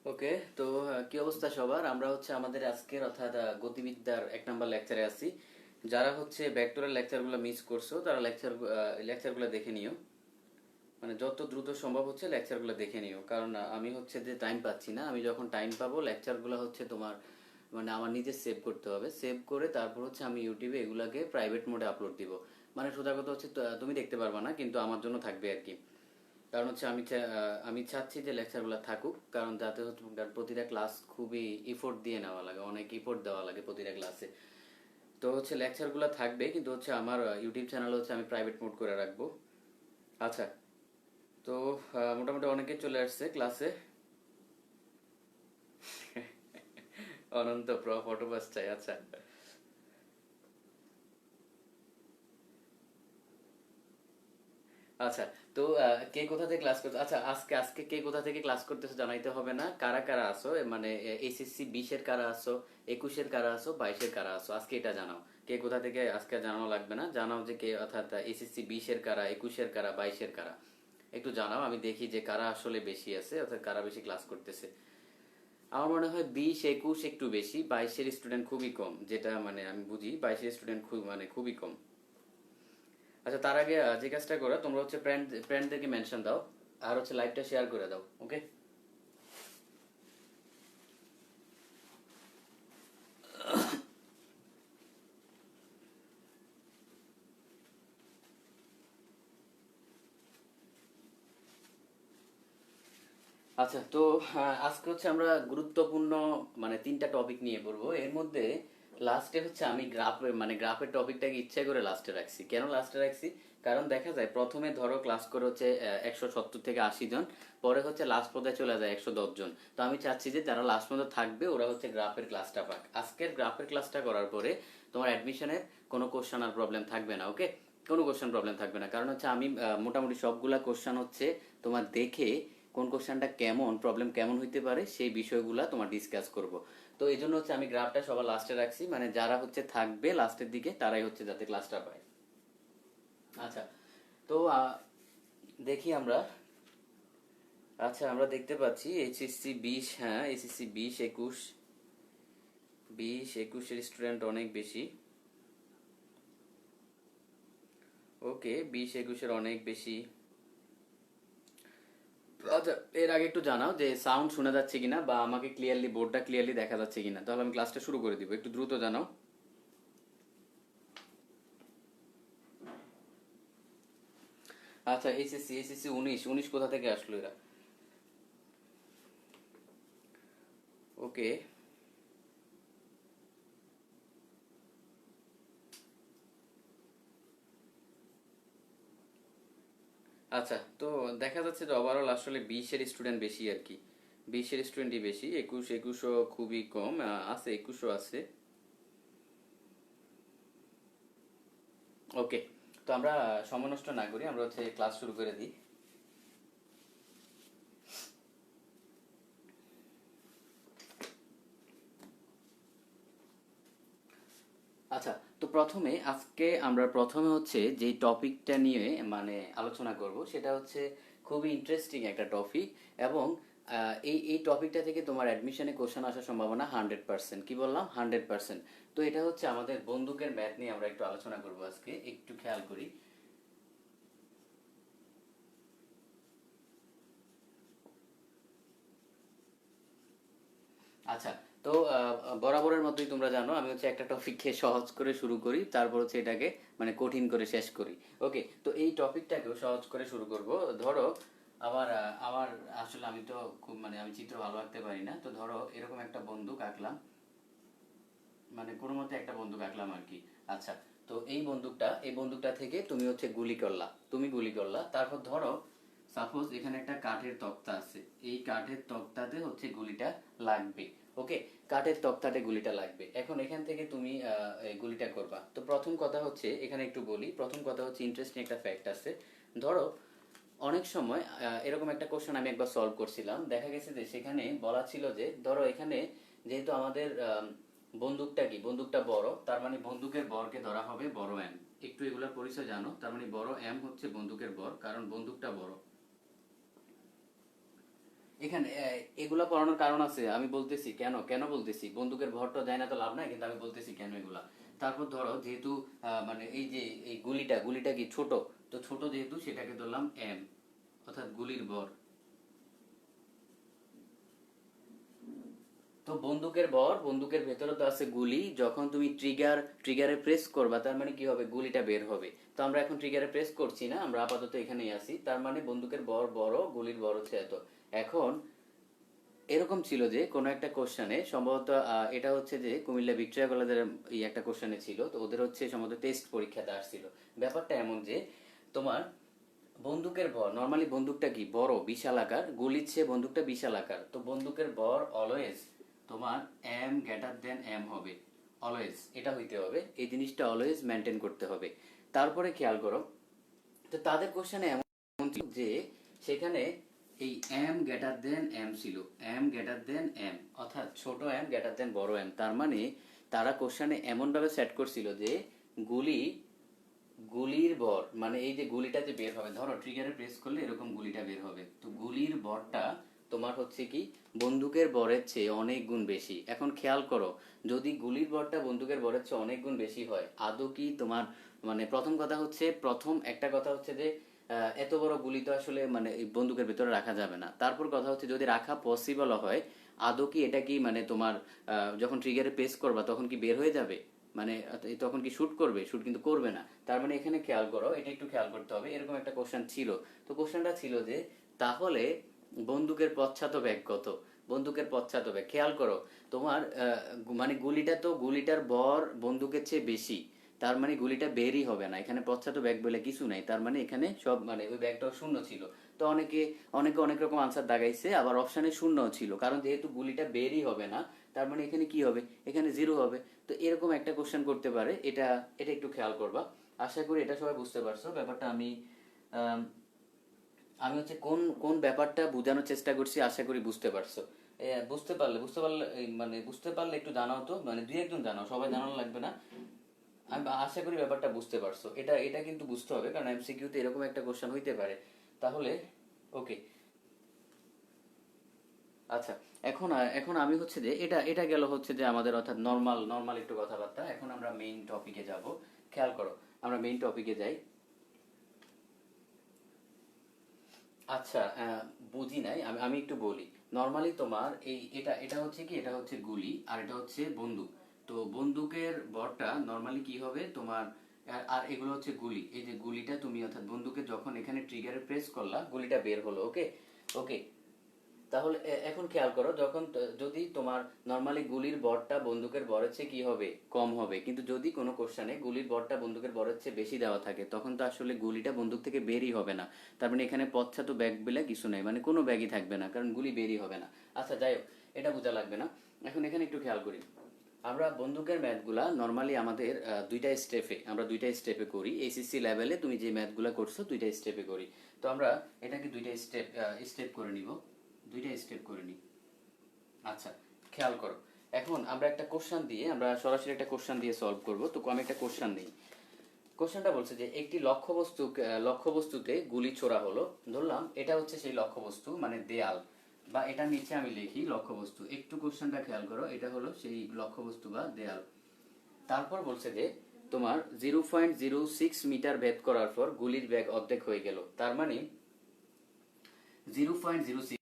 ওকে। তো কি অবস্থা সবার? আমরা হচ্ছে আমাদের আজকের অর্থাৎ গতিবিদ্যার 1 নম্বর লেকচারে আছি। যারা হচ্ছে ভেক্টরের লেকচারগুলো মিস করছো তারা লেকচারগুলো দেখে নিও। মানে যত দ্রুত সম্ভব হচ্ছে লেকচারগুলো দেখে নিও, কারণ আমি হচ্ছে যে টাইম পাচ্ছি না। আমি যখন টাইম পাবো লেকচারগুলো হচ্ছে তোমার মানে আমার নিজে সেভ করতে হবে। সেভ করে তারপর হচ্ছে আমি ইউটিউবে এগুলাকে প্রাইভেট মোডে আপলোড দিব। মানে সোজা কথা হচ্ছে তুমি দেখতে পারবা না, কিন্তু আমার জন্য থাকবে আর কি। কারণ হচ্ছে আমি চাচ্ছি যে লেকচারগুলো থাকুক, কারণ যাতে হচ্ছে কারণ প্রতিটা ক্লাস খুবই ইফোর্ট দিয়ে নেওয়া লাগে, অনেক ইফোর্ট দেওয়া লাগে প্রতিটা ক্লাসে। তো হচ্ছে লেকচারগুলো থাকবে, কিন্তু হচ্ছে আমার ইউটিউব চ্যানেল হচ্ছে আমি প্রাইভেট মোড করে রাখবো। আচ্ছা। তো মোটামুটি অনেকে চলে আসছে ক্লাসে। অনন্ত ফটোপাস চাই, আচ্ছা। আচ্ছা। তো কে কোথা থেকে ক্লাস করছো? আচ্ছা, আজকে আজকে কে কোথা থেকে ক্লাস করতেছো জানাইতে হবে না। কারা কারা আসো, মানে এসএসসি 20-এর কারা আসো, 21-এর কারা আসো, 22-এর কারা আসো, আজকে এটা জানাও। কে কোথা থেকে আজকে জানানো লাগবে না, জানাও যে কে অর্থাৎ এসএসসি 20-এর কারা, 21-এর কারা, 22-এর কারা। একটু জানাও, আমি দেখি যে কারা আসলে বেশি আছে, অর্থাৎ কারা বেশি ক্লাস করতেছে। আমার মনে হয় 20-21 একটু বেশি, 22-এর স্টুডেন্ট খুবই কম, যেটা মানে আমি বুঝি 22-এর স্টুডেন্ট খুব মানে খুবই কম। আচ্ছা, তার আগে যে কাজটা করো, তোমরা হচ্ছে ফ্রেন্ডদেরকে মেনশন দাও, আর হচ্ছে লাইভটা শেয়ার করে দাও, ওকে? আচ্ছা। তো আজকে হচ্ছে আমরা গুরুত্বপূর্ণ মানে 3টা টপিক নিয়ে পড়বো। এর মধ্যে লাস্টে হচ্ছে আমি গ্রাফের টপিকটাকে ইচ্ছা করে লাস্টে রাখছি। কেন লাস্টে রাখছি? কারণ দেখা যায় প্রথমে ধরো ক্লাস করে হচ্ছে 170 থেকে 80 জন, পরে হচ্ছে লাস্ট পর্যায়ে চলে যায় 110 জন। তো আমি চাচ্ছি যে যারা লাস্ট পর্যন্ত থাকবে ওরা হচ্ছে গ্রাফের ক্লাসটা পাক। আজকের গ্রাফের ক্লাসটা করার পরে তোমার অ্যাডমিশনের কোনো কোশ্চেন আর প্রবলেম থাকবে না, ওকে? কোনো কোশ্চেন প্রবলেম থাকবে না, কারণ হচ্ছে আমি মোটামুটি সবগুলা কোশ্চেন হচ্ছে তোমার দেখে কোন কোশ্চেনটা কেমন প্রবলেম কেমন হইতে পারে সেই বিষয়গুলা তোমার ডিসকাস করব। তো এই জন্য হচ্ছে আমি গ্রাফটা সবার লাস্টে রাখছি, মানে যারা হচ্ছে থাকবে লাস্টের দিকে তারাই হচ্ছে যাতে ক্লাসটা পায়। আচ্ছা। তো দেখি আমরা। আচ্ছা, আমরা দেখতে পাচ্ছি এইচএসসি 20, হ্যাঁ এইচএসসি 20 21 স্টুডেন্ট অনেক বেশি। ওকে, 20 21-এর অনেক বেশি। আচ্ছা, এর আগে একটু জানাও যে সাউন্ড শোনা যাচ্ছে কিনা, বা আমাকে ক্লিয়ারলি বোর্ডটা ক্লিয়ারলি দেখা যাচ্ছে কিনা, তাহলে আমি ক্লাসটা শুরু করে দিব। একটু দ্রুত জানাও। আচ্ছা, এসএসসি 19 কোথা থেকে আসলো এরা? ওকে। আচ্ছা। তো দেখা যাচ্ছে যে ওভারঅল আসলে 20-এর স্টুডেন্ট বেশি আর কি। 20-এর স্টুডেন্টই বেশি, 21 খুবই কম। আছে 21 আছে। ওকে। তো আমরা সময় নষ্ট না করি, আমরা হচ্ছে ক্লাস শুরু করে দিই। আচ্ছা। তো প্রথমে হচ্ছে যে টপিকটা নিয়ে মানে আলোচনা করব সেটা হচ্ছে খুবই ইন্টারেস্টিং একটা টপিক। এবং এই টপিকটা থেকে তোমার অ্যাডমিশনে কোশ্চেন আসার সম্ভাবনা 100%। কি বললাম? 100%। তো এটা হচ্ছে আমাদের বন্দুকের ম্যাথ নিয়ে আমরা একটু আলোচনা করব আজকে, একটু খেয়াল করি। আচ্ছা। তো বরাবরের মতোই তোমরা জানো আমি হচ্ছে একটা টপিককে সহজ করে শুরু করি, তারপর হচ্ছে এটাকে মানে কঠিন করে শেষ করি। ওকে। তো এই টপিকটাকেও সহজ করে শুরু করব। ধরো আমার আসলে আমি তো খুব মানে আমি চিত্র ভালো আঁকতে পারি না, তো ধরো এরকম একটা বন্দুক আঁকলাম, মানে কোনো মতে একটা বন্দুক আঁকলাম আর কি। আচ্ছা। তো এই বন্দুকটা থেকে তুমি হচ্ছে গুলি করলা, তারপর ধরো সাপোজ এখানে একটা কাঠের তক্তা আছে, এই কাঠের তক্তাতে হচ্ছে গুলিটা লাগবে। ওকে। কাঠের তক্তাতে গুলিটা লাগবে, এখন এখান থেকে তুমি এই গুলিটা করবা। তো প্রথম কথা হচ্ছে এখানে একটু বলি, প্রথম কথা হচ্ছে ইন্টারেস্টিং একটা ফ্যাক্ট আছে। ধরো অনেক সময় এরকম একটা কোশ্চেন আমি একবার সলভ করছিলাম, দেখা গেছে যে সেখানে বলা ছিল যে ধরো এখানে যেহেতু আমাদের বন্দুকটা বড়, তার মানে বন্দুকের বরকে ধরা হবে বড় এম। একটু এগুলোর পরিচয় জানো, তার মানে বড় এম হচ্ছে বন্দুকের বর, কারণ বন্দুকটা বড়। এখানে এগুলা পড়ানোর কারণ আছে, আমি বলতেছি কেন কেন বলতেছি, বন্দুকের ভরটা যায় না তো লাভ নাই, কিন্তু আমি বলতেছি কেন এগুলা। তারপর ধরো যেহেতু মানে এই যে এই গুলিটা গুলিটা কি ছোট, তো ছোট যেহেতু সেটাকে ধরলাম এম, অর্থাৎ গুলির ভর। তো বন্দুকের বর, বন্দুকের ভেতরে তো আছে গুলি, যখন তুমি ট্রিগারে প্রেস করবা তার মানে কি হবে, গুলিটা বের হবে। তো আমরা এখন ট্রিগারে প্রেস করছি না, আমরা আপাতত এখানেই আছি, তার মানে বন্দুকের বর বড়, গুলির বর হচ্ছে এত। এখন এরকম ছিল যে কোনো একটা কোশ্চেনে সম্ভবত এটা হচ্ছে যে কুমিল্লা ভিক্টোরিয়া কলেজের এই একটা কোশ্চেনে ছিল, তো ওদের হচ্ছে সম্ভবত টেস্ট পরীক্ষাতে আসছিল। ব্যাপারটা এমন যে তোমার বন্দুকের ভর, নর্মালি বন্দুকটা কি বড় বিশাল আকার, গুলির চেয়ে বন্দুকটা বিশাল আকার, তো বন্দুকের ভর অলওয়েজ তোমার এম গ্রেটার দেন এম হবে, অলওয়েজ এটা হইতে হবে, এই জিনিসটা অলওয়েজ মেনটেন করতে হবে। তারপরে খেয়াল করো, তো তাদের কোশ্চেনে এমন ছিল যে সেখানে এই এম গ্রেটার দেন এম ছিল, এম গ্রেটার দেন এম, অর্থাৎ ছোট এম গ্রেটার দেন বড় এম, তার মানে তারা কোশ্চেনে এমন ভাবে সেট করছিল যে গুলি গুলির বর, মানে এই যে গুলিটা যে বের হবে, ধরো ট্রিগারে প্রেস করলে এরকম গুলিটা বের হবে, তো গুলির বরটা তোমার হচ্ছে কি বন্দুকের বরের চেয়ে অনেক গুণ বেশি। এখন খেয়াল করো, যদি গুলির বরটা বন্দুকের বরের চেয়ে অনেক গুণ বেশি হয়, আদৌ কি তোমার, মানে প্রথম কথা হচ্ছে, প্রথম একটা কথা হচ্ছে যে এত বড় গুলি তো আসলে মানে এই বন্দুকের ভিতরে রাখা যাবে না। তারপর কথা হচ্ছে যদি রাখা পসিবল হয়, আদৌ কি এটা কি মানে তোমার যখন ট্রিগারে প্রেস করবা তখন কি বের হয়ে যাবে, মানে তখন কি শুট করবে, শুট কিন্তু করবে না। তার মানে এখানে খেয়াল করো, এটা একটু খেয়াল করতে হবে, এরকম একটা কোশ্চেন ছিল। তো কোশ্চেনটা ছিল যে তাহলে বন্দুকের পশ্চাৎ বেগ কত, বন্দুকের পশ্চাৎ বেগ খেয়াল করো, তোমার মানে গুলিটা তো গুলিটার ভর বন্দুকের চেয়ে বেশি, তার মানে গুলিটা বেরই হবে না, এখানে পশ্চাৎ ব্যাগ বলে কিছু নাই, তার মানে এখানে সব মানে ওই ব্যাগটাও শূন্য ছিল। তো অনেকে অনেকে অনেক রকম আনসার দাগাইছে, আবার অপশানে শূন্যও ছিল, কারণ যেহেতু গুলিটা বেরই হবে না, তার মানে এখানে কি হবে, এখানে জিরো হবে। তো এরকম একটা কোশ্চেন করতে পারে, এটা এটা একটু খেয়াল করবা। আশা করি এটা সবাই বুঝতে পারছো ব্যাপারটা। আমি আম, আমি হচ্ছে কোন কোন ব্যাপারটা বোঝানোর চেষ্টা করছি, আশা করি বুঝতে পারছো। বুঝতে পারলে মানে বুঝতে পারলে একটু জানাও তো, মানে দুই একজন জানাও, সবাই জানানো লাগবে না। আমি আশা করি ব্যাপারটা বুঝতে পারছো, এটা এটা কিন্তু বুঝতে হবে, কারণ এমসিকিউতে এরকম একটা কোশ্চেন হইতে পারে। তাহলে ওকে, আচ্ছা। এখন এখন আমি হচ্ছে যে এটা এটা গেল হচ্ছে যে আমাদের অর্থাৎ নর্মাল নর্মাল একটু কথাবার্তা, এখন আমরা মেইন টপিকে যাব। খেয়াল করো, আমরা মেইন টপিকে যাই। আচ্ছা, বুঝি নাই, আমি আমি একটু বলি। নর্মালি তোমার এই এটা এটা হচ্ছে কি, এটা হচ্ছে গুলি আর এটা হচ্ছে বন্দুক। তো বন্দুকের বরটা নর্মালি কি হবে তোমার, আর এগুলো হচ্ছে গুলি, এই যে গুলিটা তুমি অর্থাৎ বন্দুকে যখন এখানে ট্রিগারে প্রেস করলা গুলিটা বের হলো, ওকে ওকে। তাহলে এখন খেয়াল করো, যখন যদি তোমার নর্মালি গুলির ভরটা বন্দুকের ভরের চেয়ে কি হবে, কম হবে, কিন্তু যদি কোনো কোশ্চেনে গুলির ভরটা বন্দুকের ভরের চেয়ে বেশি দেওয়া থাকে, তখন তো আসলে গুলিটা বন্দুক থেকে বেরই হবে না। তার মানে এখানে পশ্চাৎ ব্যাগ বলে কিছু নেই, মানে কোনো ব্যাগই থাকবে না, কারণ গুলি বেরই হবে না। আচ্ছা যাই হোক, এটা বোঝা লাগবে না। এখন এখানে একটু খেয়াল করি, আমরা বন্দুকের ম্যাথগুলা নর্মালি আমাদের দুইটা স্টেপে করি, এসএসসি লেভেলে তুমি যে ম্যাথগুলা করছো দুইটা স্টেপে করি। তো আমরা এটাকে দুইটা স্টেপ করে নিব, দুইটা স্টেপ করে নিই। আচ্ছা, খেয়াল করো, এখন আমরা একটা কোশ্চেন দিয়ে, আমরা সরাসরি একটা কোশ্চেন দিয়ে সলভ করব। তো আমি একটা কোশ্চেন নেই, কোশ্চেনটা বলছে যে একটি লক্ষ্যবস্তুতে গুলি ছোড়া হলো, ধরলাম এটা হচ্ছে সেই লক্ষ্যবস্তু মানে দেয়াল, বা এটার নিচে আমি লিখি লক্ষ্যবস্তু, একটু কোশ্চেনটা খেয়াল করো, এটা হলো সেই লক্ষ্যবস্তু বা দেয়াল। তারপর বলছে যে তোমার 0.06 মিটার ভেদ করার পর গুলির বেগ অর্ধেক হয়ে গেল, তার মানে 0.06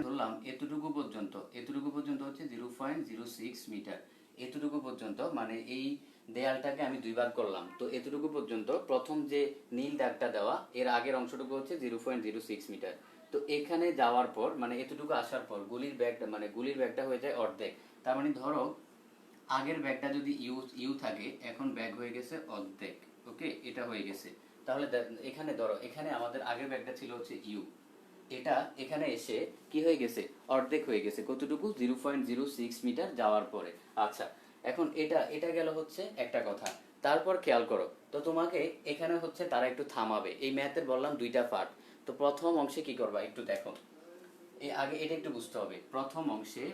ধরলাম এতটুকু পর্যন্ত হচ্ছে 0.06 মিটার, এতটুকু পর্যন্ত মানে এই দেয়ালটাকে আমি দুইবার করলাম, তো এতটুকু পর্যন্ত প্রথম যে নীল দাগটা দেওয়া এর আগের অংশটুকু হচ্ছে 0.06 মিটার। তো এখানে যাওয়ার পর মানে এতটুকু আসার পর গুলির ব্যাগটা হয়ে যায় অর্ধেক। তার মানে ধরো আগের ব্যাগটা যদি ইউ ইউ থাকে, এখন ব্যাগ হয়ে গেছে অর্ধেক, ওকে এটা হয়ে গেছে। তাহলে এখানে ধরো, এখানে আমাদের আগের ব্যাগটা ছিল হচ্ছে ইউ, এটা এখানে এসে কি হয়ে গেছে, অর্ধেক হয়ে গেছে, কতটুকু, 0.06 মিটার যাওয়ার পরে। আচ্ছা, এখন এটা এটা গেল হচ্ছে একটা কথা। তারপর খেয়াল করো, তো তোমাকে এখানে হচ্ছে তারা একটু থামাবে, এই ম্যাথের বললাম দুইটা পার্ট। তো প্রথম অংশে কি করবা একটু দেখো, এই আগে এটা একটু বুঝতে হবে, প্রথম অংশে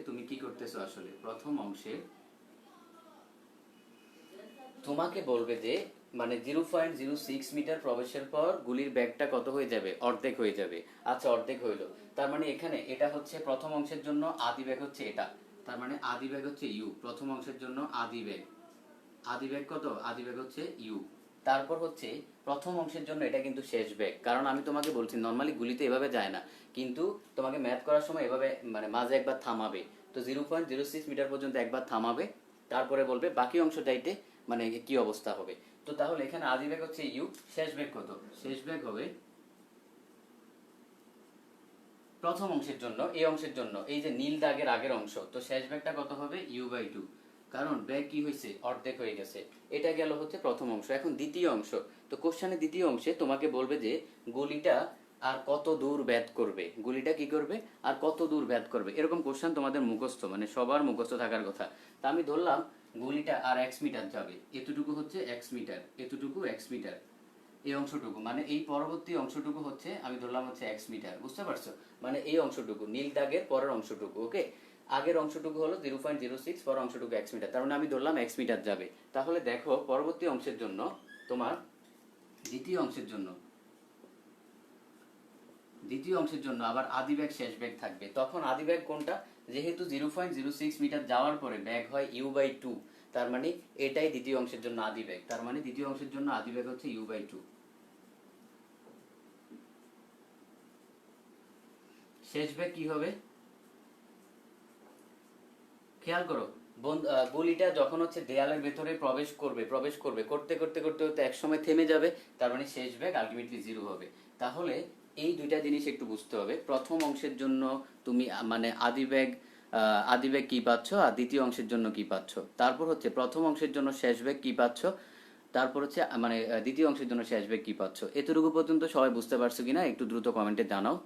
তুমি কি করতেছো, আসলে প্রথম অংশে তোমাকে বলবে যে মানে 0.06 মিটার প্রবেশের পর গুলির ব্যাগটা কত হয়ে যাবে, অর্ধেক হয়ে যাবে। আচ্ছা অর্ধেক হইলো, তার মানে এখানে এটা হচ্ছে প্রথম অংশের জন্য আদি ব্যাগ হচ্ছে এটা, তার মানে আদি ব্যাগ হচ্ছে ইউ, প্রথম অংশের জন্য আদি ব্যাগ, আদি ব্যাগ কত, আদি ব্যাগ হচ্ছে ইউ। তারপর হচ্ছে প্রথম অংশের জন্য এটা কিন্তু শেষ ব্যাগ, কারণ আমি তোমাকে বলছি নর্মালি গুলিতে এভাবে যায় না, কিন্তু তোমাকে ম্যাথ করার সময় এভাবে মানে মাঝে একবার থামাবে। তো 0.06 মিটার পর্যন্ত একবার থামাবে, তারপরে বলবে বাকি অংশ যাইতে মানে কি অবস্থা হবে। তো তাহলে এখানে আদি ব্যাগ হচ্ছে ইউ, শেষ ব্যাগ কত, শেষ ব্যাগ হবে প্রথম অংশের জন্য, এই অংশের জন্য এই যে নীল দাগের আগের অংশ, তো শেষ ব্যাগটা কত হবে u/2, কারণ ব্যাগ কি হয়েছে, অর্ধেক হয়ে গেছে। এটা গেল হচ্ছে প্রথম অংশ। এখন দ্বিতীয় অংশ, তো কোশ্চেনের দ্বিতীয় অংশে তোমাকে বলবে যে গলিটা আর কত দূর ভেদ করবে, গুলিটা কি করবে আর কত দূর ভেদ করবে, এরকম কোশ্চেন তোমাদের মুখস্থ, মানে সবার মুখস্থ থাকার কথা। তা আমি ধরলাম গুলিটা আর x মিটার যাবে, এতটুকু হচ্ছে x মিটার, এতটুকু x মিটার, এই অংশটুকু মানে এই পরবর্তী অংশটুকু হচ্ছে আমি ধরলাম হচ্ছে x মিটার, বুঝতে পারছো? মানে এই অংশটুকু নীল দাগের পরের অংশটুকু, ওকে। আগের অংশটুকু হলো 0.06, পরের অংশটুকু x মিটার, তার মানে আমি ধরলাম x মিটার যাবে। তাহলে দেখো পরবর্তী অংশের জন্য তোমার দ্বিতীয় অংশের জন্য, দ্বিতীয় অংশের জন্য আবার আদি ব্যাগ শেষ ব্যাগ থাকবে। তখন আদি ব্যাগ কোনটা, যেহেতু 0.06 মিটার যাওয়ার পরে ব্যাগ হয় u/2, তার মানে এটাই দ্বিতীয় অংশের জন্য আদি ব্যাগ, তার মানে দ্বিতীয় অংশের জন্য আদি ব্যাগ হচ্ছে u/2। শেষ ব্যাগ কি হবে, খেয়াল করো গলিটা যখন হচ্ছে দেয়ালের ভেতরে প্রবেশ করবে, প্রবেশ করবে করতে করতে করতে করতে এক সময় থেমে যাবে, তার মানে শেষ ব্যাগ আলটিমেটলি জিরো হবে। তাহলে এই দুইটা জিনিস একটু বুঝতে হবে। প্রথম অংশের জন্য তুমি মানে আদি ব্যাগ কি পাচ্ছ, আর দ্বিতীয় অংশের জন্য কি পাচ্ছ। তারপর হচ্ছে প্রথম অংশের জন্য শেষ ব্যাগ কি পাচ্ছ, তারপর হচ্ছে মানে দ্বিতীয় অংশের জন্য শেষ ব্যাগ কি পাচ্ছ। এতটুকু পর্যন্ত সবাই বুঝতে পারছো কিনা একটু দ্রুত কমেন্টে জানাও,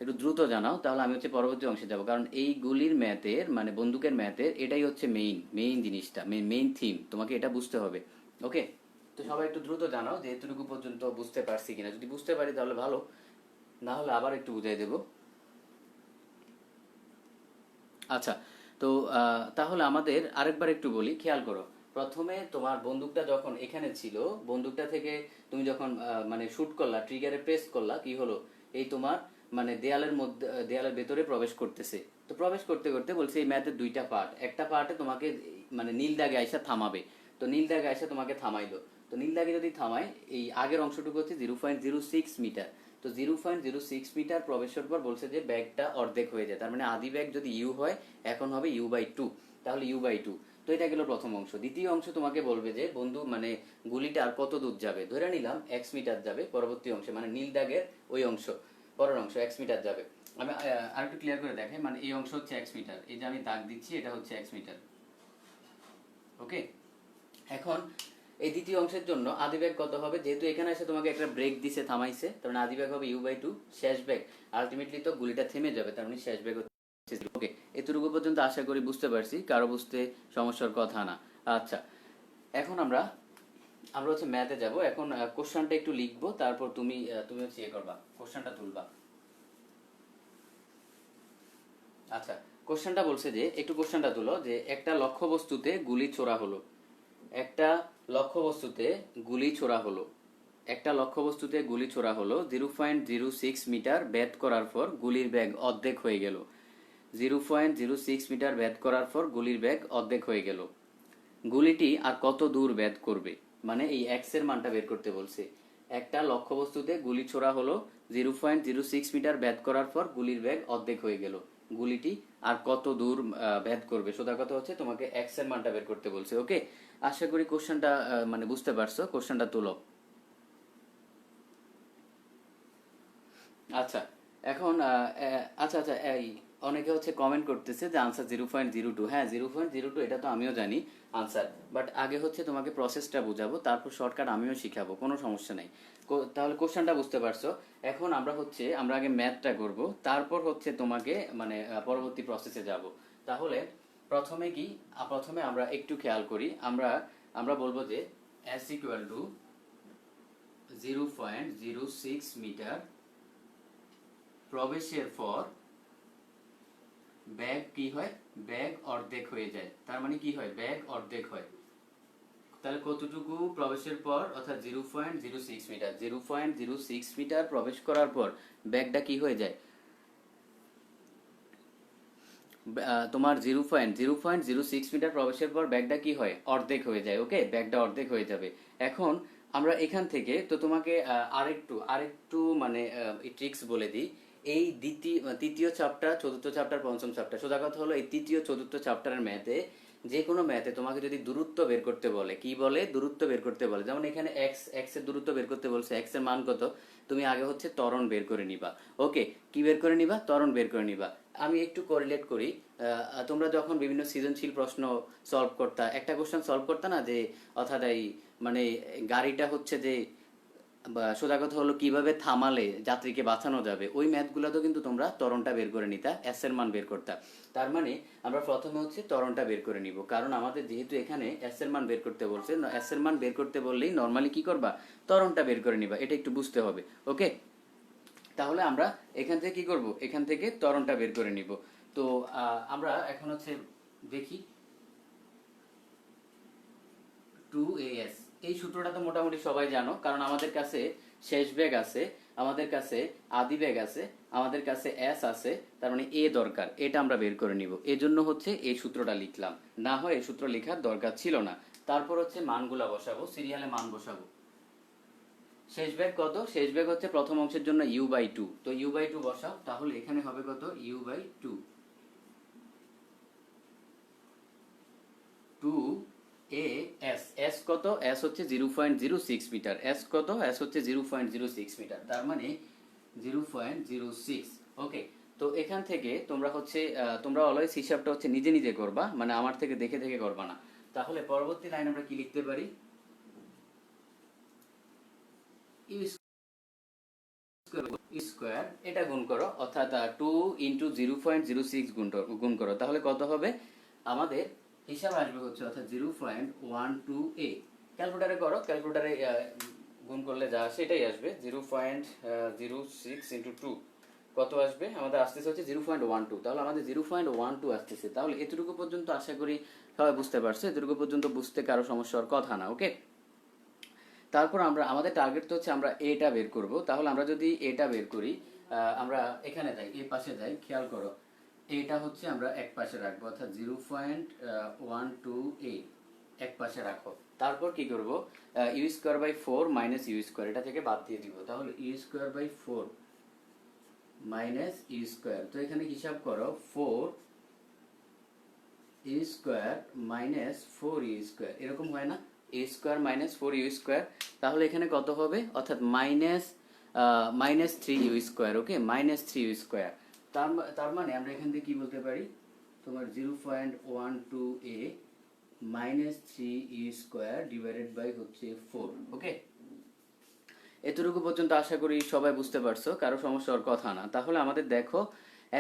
একটু দ্রুত জানাও, তাহলে আমি হচ্ছে পরবর্তী অংশে যাব। কারণ এই গুলির ম্যাথের মানে বন্দুকের ম্যাথের এটাই হচ্ছে মেইন মেইন জিনিসটা, মেইন থিম, তোমাকে এটা বুঝতে হবে, ওকে। তো সবাই একটু দ্রুত জানাও যে এতটুকু পর্যন্ত বুঝতে পারছি কিনা, যদি বুঝতে পারি তাহলে ভালো, না হলে আবার একটু বুঝাই দেব। আচ্ছা, তো তাহলে আমাদের আরেকবার একটু বলি, খেয়াল করো। প্রথমে তোমার বন্দুকটা যখন এখানে ছিল, বন্দুকটা থেকে তুমি যখন মানে শুট করলা, ট্রিগারে প্রেস করলা, কি হলো, এই তোমার মানে দেয়ালের মধ্যে, দেয়ালের ভেতরে প্রবেশ করতেছে। তো প্রবেশ করতে করতে বলছে এই ম্যাথের দুইটা পার্ট, একটা পার্টে তোমাকে মানে নীল দাগে আইসা থামাবে, তো নীল দাগে আইসা তোমাকে থামাইলো। তো নীল দাগে যদি থামায়, এই আগের অংশটুকু হচ্ছে 0.06 মিটার, তো 0.06 মিটার প্রবেশের পর বলছে যে ব্যাগটা অর্ধেক হয়ে যায়, তার মানে আদি ব্যাগ যদি ইউ হয় এখন হবে u/2, তাহলে u/2। তো এটা গেল প্রথম অংশ। দ্বিতীয় অংশ তোমাকে বলবে যে বন্ধু মানে গুলিটা আর কত দূর যাবে, ধরে নিলাম x মিটার যাবে পরবর্তী অংশে, মানে নীল দাগের ওই অংশ, পরের অংশ x মিটার যাবে। আমি আরেকটু ক্লিয়ার করে দেখাই, মানে এই অংশ হচ্ছে x মিটার, এই যে আমি দাগ দিচ্ছি এটা হচ্ছে x মিটার, ওকে। এখন এই দ্বিতীয় অংশের জন্য আদি ব্যাগ কত হবে, যেহেতু এখানে এসে তোমাকে একটা ব্রেক দিছে, থামাইছে, তার মানে আদি ব্যাগ হবে u/2, শেষ ব্যাগ আলটিমেটলি তো গুলিটা থেমে যাবে, তার মানে শেষ ব্যাগ হচ্ছে, ওকে। এতটুকু পর্যন্ত আশা করি বুঝতে পারছি, কারো বুঝতে সমস্যার কথা না। আচ্ছা, এখন আমরা আমরা হচ্ছে ম্যাথে যাব। এখন কোশ্চেনটা একটু লিখবো, তারপর তুমি হচ্ছে ইয়ে করবা, কোশ্চেনটা তুলবা। আচ্ছা, কোশ্চেনটা বলছে যে একটু কোশ্চেনটা তুলো, যে একটা লক্ষ্যবস্তুতে গুলি ছোড়া হলো, একটা লক্ষ্যবস্তুতে গুলি ছোড়া হলো, একটা লক্ষ্যবস্তুতে গুলি ছোড়া হলো 0.06 মিটার ভেদ করার পর গুলির ব্যাগ অর্ধেক হয়ে গেল, 0.06 মিটার ভেদ করার পর গুলির ব্যাগ অর্ধেক হয়ে গেল, গুলিটি আর কত দূর ভেদ করবে, মানে এই এক্স এর মানটা বের করতে বলছে। একটা লক্ষ্যবস্তুতে গুলি ছোড়া হলো, 0.06 মিটার ভেদ করার পর গুলির বেগ অর্ধেক হয়ে গেল, গুলিটি আর কত দূর ভেদ করবে, সোজা কথা হচ্ছে তোমাকে এক্স এর মানটা বের করতে বলছে, ওকে। আশা করি কোশ্চেনটা মানে বুঝতে পারছো, কোশ্চেনটা তুলো। আচ্ছা, এখন আচ্ছা আচ্ছা, এই অনেকে হচ্ছে কমেন্ট করতেছে যে আনসার 0.02, হ্যাঁ 0.02 এটা তো আমিও জানি আনসার, বাট আগে হচ্ছে তোমাকে প্রসেসটা বুঝাবো, তারপর শর্টকাট আমিও শিখাবো, কোনো সমস্যা নাই। তাহলে কোশ্চেনটা বুঝতে পারছো। এখন আমরা আগে ম্যাথটা করব, তারপর হচ্ছে তোমাকে মানে পরবর্তী প্রসেসে যাব। তাহলে প্রথমে আমরা একটু খেয়াল করি, আমরা আমরা বলবো যে s ইকুয়াল টু 0.06 মিটার প্রবেশের পর ব্যাগ কি হয়, ব্যাগ অর্ধেক হয়ে যায়, তার মানে কি হয়, ব্যাগ অর্ধেক হয়, তাহলে কতটুকু প্রবেশের পর, অর্থাৎ 0.06 মিটার, 0.06 মিটার প্রবেশ করার পর ব্যাগটা কি হয়ে যায়, তোমার 0.06 মিটার প্রবেশের পর ব্যাগটা কি হয়, অর্ধেক হয়ে যায়। ওকে, ব্যাগটা অর্ধেক হয়ে যাবে। এখন আমরা এখান থেকে তো তোমাকে আরেকটু আরেকটু মানে ট্রিক্স বলে দিই। এই তৃতীয় চ্যাপ্টার, চতুর্থ চ্যাপ্টার, পঞ্চম চ্যাপ্টার, সোজা কথা হলো এই তৃতীয় চতুর্থ চ্যাপ্টারের ম্যাথে, যে কোনো ম্যাথে তোমাকে যদি দূরত্ব বের করতে বলে, কি বলে, দূরত্ব বের করতে বলে, যেমন এখানে এক্স এর দূরত্ব বের করতে বলছে, এক্স এর মান কত, তুমি আগে হচ্ছে ত্বরণ বের করে নিবা। ওকে, কি বের করে নিবা, ত্বরণ বের করে নিবা। আমি একটু কোরিলেট করি। তোমরা যখন বিভিন্ন সৃজনশীল প্রশ্ন সলভ করতা, একটা কোশ্চেন সলভ করতা না, যে অর্থাৎ এই মানে গাড়িটা হচ্ছে যে, বা সোজা কথা হলো কিভাবে থামালে যাত্রীকে বাঁচানো যাবে, ওই ম্যাথগুলোতেও কিন্তু তোমরা ত্বরণটা বের করে নিতা, এস এর মান বের করতা। তার মানে আমরা প্রথমে হচ্ছে ত্বরণটা বের করে নিব, কারণ আমাদের যেহেতু এখানে এস এর মান বের করতে বলছে, এস এর মান বের করতে বললেই নর্মালি কি করবা, ত্বরণটা বের করে নিবা, এটা একটু বুঝতে হবে। ওকে, তাহলে আমরা এখান থেকে কি করব, এখান থেকে ত্বরণটা বের করে নিব। তো আমরা এখন হচ্ছে দেখি 2as, এই সূত্রটা তো মোটামুটি সবাই জানো, কারণ আমাদের কাছে শেষ বেগ আছে, আমাদের কাছে আদি বেগ আছে, আমাদের কাছে এস আছে, তার মানে এ দরকার, এটা আমরা বের করে নিব। এজন্য হচ্ছে এই সূত্রটা লিখলাম, না হয় এই সূত্র লেখার দরকার ছিল না। তারপর হচ্ছে মানগুলা বসাবো, সিরিয়ালে মান বসাবো। শেষ বেগ কত, শেষ বেগ হচ্ছে প্রথম অংশের জন্য u/2, তো u/2 বসাও, তাহলে এখানে হবে কত, u/2, 2as, s কত, s হচ্ছে 0.06 মিটার, s কত, s হচ্ছে 0.06 মিটার, তার মানে 0.06। ওকে, তো এখান থেকে তোমরা হচ্ছে তোমরা অলওয়েজ হিসাবটা হচ্ছে নিজে নিজে করবা, মানে আমার থেকে দেখে দেখে করবা না। তাহলে পরবর্তী লাইন আমরা কি লিখতে পারি, ইউ স্কোয়ার, এটা গুণ করো, অর্থাৎ 2 ইন্টু 0.06 গুণ করো, তাহলে কত হবে, আমাদের হিসাব আসবে হচ্ছে অর্থাৎ 0.12a। ক্যালকুলেটারে করো, ক্যালকুলেটারে গুণ করলে যা আসে এটাই আসবে, 0.06 ইন্টু 2 কত আসবে, আমাদের আসতেছে হচ্ছে 0.12, তাহলে আমাদের 0.12 আসতেছে। তাহলে এতটুকু পর্যন্ত আশা করি সবাই বুঝতে পারছো, এতটুকু পর্যন্ত বুঝতে কারো সমস্যা হওয়ার কথা না। ওকে, তারপর আমরা আমাদের টার্গেট তো হচ্ছে আমরা এটা বের করব, তাহলে আমরা যদি এটা বের করি, আমরা এখানে যাই, এই পাশে যাই, খেয়াল করো, এটা হচ্ছে আমরা এক পাশে রাখবো, অর্থাৎ 0.12a এক পাশে রাখো। তারপর কি করব, u²/4 মাইনাস u², এটা থেকে বাদ দিয়ে দিব, তাহলে u²/4 মাইনাস u², তো এখানে হিসাব করো, 4u² মাইনাস 4u², এরকম হয় না, a² মাইনাস 4u², তাহলে এখানে কত হবে, অর্থাৎ মাইনাস 3u²। ওকে, মাইনাস 3u², তার মানে আমরা এখান থেকে কি বলতে পারি, তোমার 0.12a minus 3u² divided by হচ্ছে 4। ওকে, এতটুকু পর্যন্ত আশা করি সবাই বুঝতে পারছো, কারো সমস্যা হওয়ার কথা না। তাহলে আমাদের দেখো,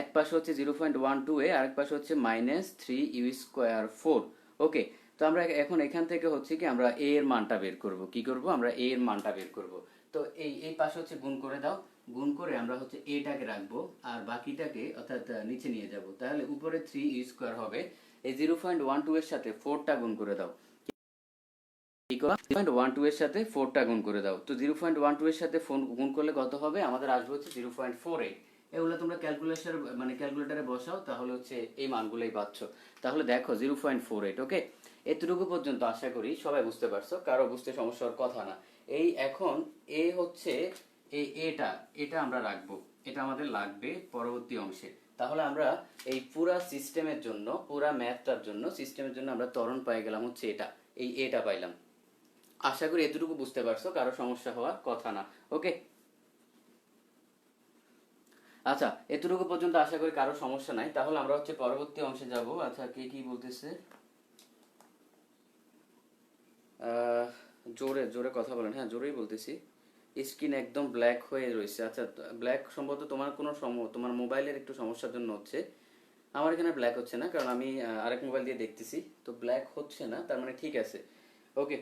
এক পাশে হচ্ছে 0.12a, আরেক পাশে হচ্ছে মাইনাস 3u²4। ওকে, তো আমরা এখন এখান থেকে হচ্ছে কি আমরা a এর মানটা বের করব, কি করব, আমরা a এর মানটা বের করব। তো এই পাশে হচ্ছে গুণ করে দাও, গুণ করে আমরা হচ্ছে এটাকে রাখবো আর বাকিটাকে অর্থাৎ নিচে নিয়ে যাব, তাহলে উপরে 3u² হবে, এই 0.12 এর সাথে 4টা গুণ করে দাও, 0.12 এর সাথে 4টা গুণ করে দাও, তো 0.12 এর সাথে গুণ করলে কত হবে, আমাদের আসবে হচ্ছে 0.48। এগুলো তোমরা ক্যালকুলেটরে বসাও, তাহলে হচ্ছে এই মানগুলোই পাচ্ছ। তাহলে দেখো 0.48। ওকে, এতটুকু পর্যন্ত আশা করি সবাই বুঝতে পারছো, কারো বুঝতে সমস্যা হওয়ার কথা না। এই এখন এ হচ্ছে এটা আমরা রাখবো, এটা আমাদের লাগবে পরবর্তী অংশে। তাহলে আমরা এই পুরা সিস্টেমের জন্য, পুরা ম্যাথটার জন্য, সিস্টেমের জন্য আমরা ত্বরণ পাই গেলাম হচ্ছে এটা পাইলাম। আশা করি এতটুকু বুঝতে পারছো, কারো সমস্যা হওয়ার কথা না। ওকে, আচ্ছা, এতটুকু পর্যন্ত আশা করি কারো সমস্যা নাই। তাহলে আমরা হচ্ছে পরবর্তী অংশে যাব। আচ্ছা, কে কি বলতেছে, জোরে জোরে কথা বলেন। হ্যাঁ, জোরেই বলতেছি। স্ক্রিন একদম ব্ল্যাক হয়ে রয়েছে। আচ্ছা, ব্ল্যাক সম্ভবত তোমার কোনো তোমার মোবাইলের একটু সমস্যার জন্য হচ্ছে। আমার এখানে ব্ল্যাক হচ্ছে না, কারণ আমি আরেক মোবাইল দিয়ে দেখতেছি, তো ব্ল্যাক হচ্ছে না, তার মানে ঠিক আছে। ওকে,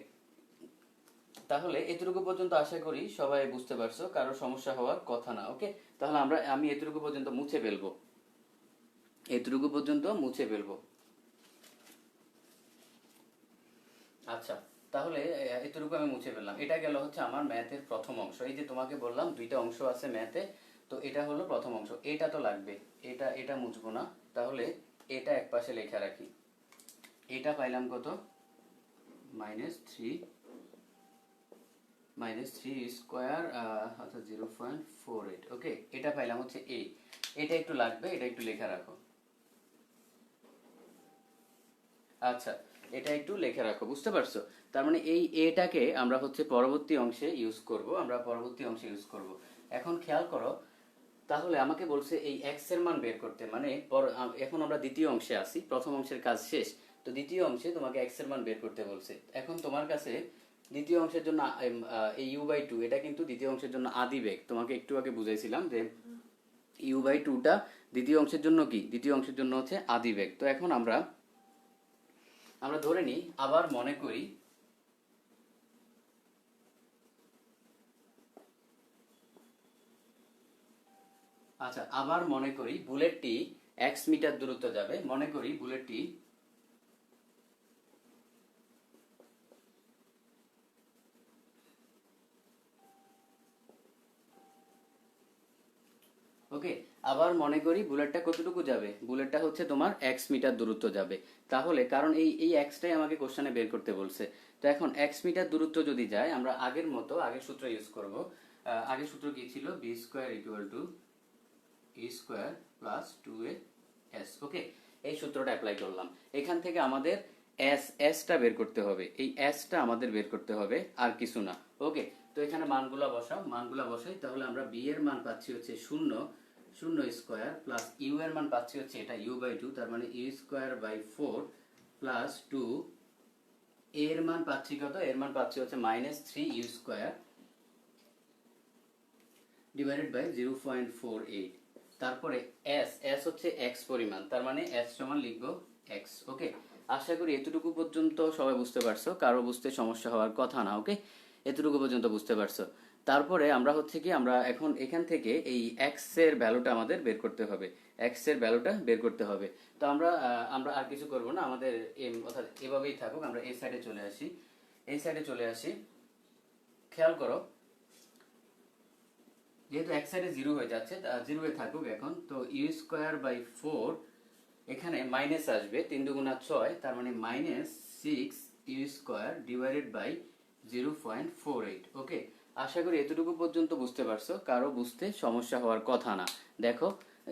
তাহলে এতটুকু পর্যন্ত আশা করি সবাই বুঝতে পারছো, কারো সমস্যা হওয়ার কথা না। ওকে, তাহলে আমি এতটুকু পর্যন্ত মুছে ফেলবো, এতটুকু পর্যন্ত মুছে ফেলবো। আচ্ছা, তাহলে এতটুকু আমি মুছে ফেললাম। এটা গেল হচ্ছে আমার ম্যাথের প্রথম অংশ। এই যে তোমাকে বললাম দুইটা অংশ আছে ম্যাথে, তো এটা হলো প্রথম অংশ। এটা তো লাগবে, এটা এটা মুছবো না, তাহলে এটা এক পাশে লেখা রাখি। এটা পাইলাম কত, -3 স্কোয়ার অর্থাৎ 0.48। ওকে, এটা পাইলাম হচ্ছে এ। এটা একটু লাগবে, এটা একটু লেখা রাখো। আচ্ছা, এটা একটু লেখে রাখো, বুঝতে পারছো? তার মানে এই এটাকে আমরা হচ্ছে পরবর্তী অংশে ইউজ করব, আমরা পরবর্তী অংশে ইউজ করব। এখন খেয়াল করো, তাহলে আমাকে বলছে এই এক্স এর মান বের করতে, মানে এখন আমরা দ্বিতীয় অংশে আছি, প্রথম অংশের কাজ শেষ, তো দ্বিতীয় অংশে তোমাকে এক্স এর মান বের করতে বলছে। এখন তোমার কাছে দ্বিতীয় অংশের জন্য এই u/2, এটা কিন্তু দ্বিতীয় অংশের জন্য আদি বেগ। তোমাকে একটু আগে বুঝাইছিলাম যে u/2টা দ্বিতীয় অংশের জন্য কি, দ্বিতীয় অংশের জন্য হচ্ছে আদি বেগ। তো এখন আমরা আমরা ধরে নিই, আবার মনে করি, আচ্ছা আবার মনে করি বুলেটটি x মিটার দূরত্ব যাবে। মনে করি বুলেটটি ওকে, আবার মনে করি বুলেটটা কতটুকু যাবে, বুলেটটা হচ্ছে তোমার x মিটার দূরত্ব যাবে। তাহলে কারণ এই এক্সটাই আমাকে কোশ্চেনে বের করতে বলছে, তো এখন x মিটার দূরত্ব যদি যায়, আমরা আগের মতো আগের সূত্র ইউজ করব। আগের সূত্র কি ছিল, b square equal to e square plus 2as। ওকে, এই সূত্রটা অ্যাপ্লাই করলাম। এখান থেকে আমাদের এসটা বের করতে হবে, এই এসটা আমাদের বের করতে হবে, আর কিছু না। ওকে, তো এখানে মানগুলা বসাও, মানগুলা বসাই, তাহলে আমরা বি এর মান পাচ্ছি হচ্ছে 0 স্কয়ার প্লাস ইউ এর মান পাচ্ছি হচ্ছে এটা u/2, তার মানে ইউ স্কয়ার বাই 4 প্লাস 2, এর মান পাচ্ছি কত, এর মান পাচ্ছি হচ্ছে -3 ইউ স্কয়ার ডিভাইডেড বাই 0.48। তারপরে এস হচ্ছে এক্স পরিমাণ, তার মানে এস সমান লিখবো এক্স। ওকে, আশা করি এতটুকু পর্যন্ত সবাই বুঝতে পারছো, কারো বুঝতে সমস্যা হওয়ার কথা না। ওকে, এতটুকু পর্যন্ত বুঝতে পারছো। তারপরে আমরা হচ্ছে কি, আমরা এখন এখান থেকে এই এক্স এর ভ্যালুটা আমাদের বের করতে হবে, এক্স এর ভ্যালুটা বের করতে হবে। তো আমরা আমরা আর কিছু করব না, আমাদের অর্থাৎ এভাবেই থাকুক। আমরা এই সাইডে চলে আসি, এই সাইডে চলে আসি। খেয়াল করো, যেহেতু এক সাইডে 0 হয়ে যাচ্ছে, 0 এ থাকুক এখন। তো ইউ স্কয়ার বাই 4, এখানে মাইনাস আসবে, 3 দুগুণা 6, তার মানে -6 ইউ স্কয়ার ডিভাইডেড বাই 0.48। ওকে, আশা করি এতটুকু পর্যন্ত বুঝতে পারছো, কারো বুঝতে সমস্যা হওয়ার কথা না। দেখো,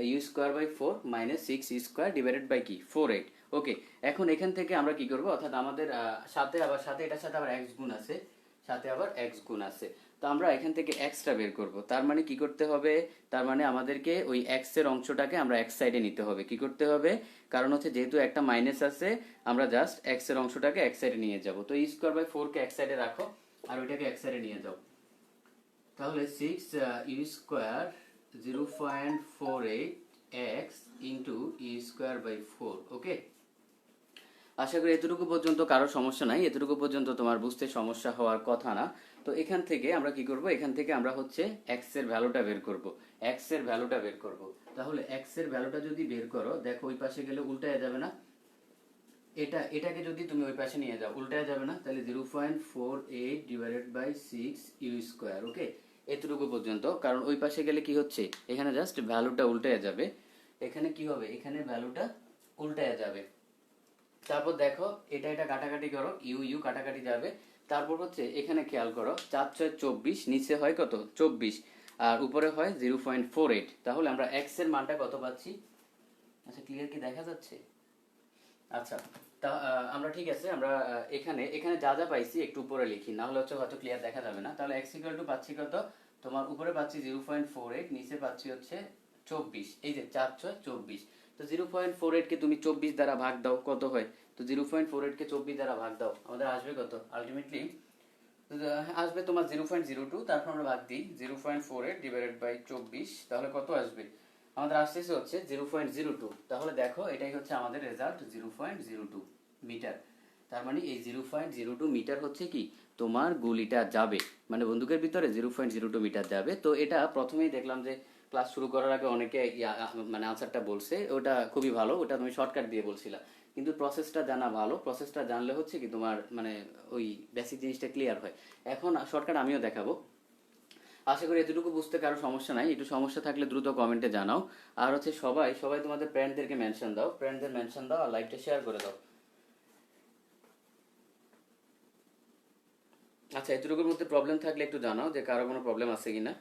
u square by 4 -6 u square divided by কি 48। ওকে, এখন এখান থেকে আমরা কি করব, অর্থাৎ আমাদের সাথে আবার এটার সাথে আবার x গুণ আছে, সাথে আবার x গুণ আছে। তো আমরা এখান থেকে এক্সটা বের করব। তার মানে কি করতে হবে, তার মানে আমাদেরকে ওই এক্স এর অংশটাকে আমরা এক সাইডে নিতে হবে। কি করতে হবে, কারণ হচ্ছে যেহেতু একটা মাইনাস আছে, আমরা জাস্ট এক্স এর অংশটাকে এক সাইডে নিয়ে যাব। তো ই স্কয়ার বাই 4 কে এক সাইডে রাখো, আর ওইটাকে এক সাইডে নিয়ে যাও। তাহলে 6 u square 0.48 x into e square by 4। Okay, আশা করি এতটুকু পর্যন্ত কারো সমস্যা নাই, এতটুকু পর্যন্ত তোমার বুঝতে সমস্যা হওয়ার কথা না। তো এখান থেকে আমরা কি করব, এখান থেকে আমরা হচ্ছে এক্স এর ভ্যালুটা বের করব, এক্স এর ভ্যালুটা বের করব। তাহলে এক্স এর ভ্যালুটা যদি বের করো, দেখো ওই পাশে গেলে উল্টায় যাবে না, এটাকে যদি তুমি ওই পাশে নিয়ে যাও উল্টায় যাবে না, তাহলে 0.48 ডিভাইডেড বাই 6 ইউ স্কয়ার। ওকে, এতটুকু পর্যন্ত, কারণ ওই পাশে গেলে কি হচ্ছে, এখানে জাস্ট ভ্যালুটা উল্টায় যাবে, এখানে কি হবে, এখানে ভ্যালুটা উল্টায় যাবে। তারপর দেখো, এটা এটা কাটাকাটি করো, ইউ ইউ কাটাকাটি যাবে। তারপর হচ্ছে এখানে খেয়াল করো, 4 6 24, নিচে হয় কত 24, আর উপরে হয় 0.48। তাহলে আমরা এক্স এর মানটা কত পাচ্ছি, আচ্ছা ক্লিয়ার কি দেখা যাচ্ছে? আচ্ছা, তা আমরা ঠিক আছে, আমরা এখানে এখানে যা যা পাইছি একটু উপরে লিখি, না হলে হচ্ছে হয়তো ক্লিয়ার দেখা যাবে না। তাহলে এক্স ইকুয়াল টু পাচ্ছি কত, তোমার উপরে পাচ্ছি 0.48, নিচে পাচ্ছি হচ্ছে 24, এই যে 4 6 24। তো 0.48 কে তুমি 24 দ্বারা ভাগ দাও, কত হয়, তো 0.48 কে 24 দ্বারা ভাগ দাও, আমাদের আসবে কত আলটিমেটলি, আসবে তোমার 0.02। তারপর আমরা ভাগ দিই 0.48 ডিভাইডেড বাই 24, তাহলে কত আসবে, আমাদের আসতেছে হচ্ছে 0.02। তাহলে দেখো এটাই হচ্ছে আমাদের রেজাল্ট, 0.02 মিটার। তার মানে এই 0.02 মিটার হচ্ছে কি তোমার গুলিটা যাবে, মানে বন্দুকের ভিতরে 0.02 মিটার যাবে। তো এটা প্রথমেই দেখলাম যে ক্লাস শুরু করার আগে অনেকে মানে আনসারটা বলছে, ওটা খুবই ভালো, ওটা তুমি শর্টকাট দিয়ে বলছিলা, কিন্তু প্রসেসটা জানা ভালো, প্রসেসটা জানলে হচ্ছে কি তোমার মানে ওই বেসিক জিনিসটা ক্লিয়ার হয়। এখন শর্টকাট আমিও দেখাবো। আশা করি এতটুকু বুঝতে কারো সমস্যা নাই, একটু সমস্যা থাকলে দ্রুত কমেন্টে জানাও। আর হচ্ছে সবাই সবাই তোমাদের ফ্রেন্ডদেরকে মেনশন দাও, ফ্রেন্ডদের মেনশন দাও আর লাইভটা শেয়ার করে দাও। আচ্ছা, এতটুকুর মধ্যে প্রবলেম থাকলে একটু জানাও যে কারো কোনো প্রবলেম আছে কিনা।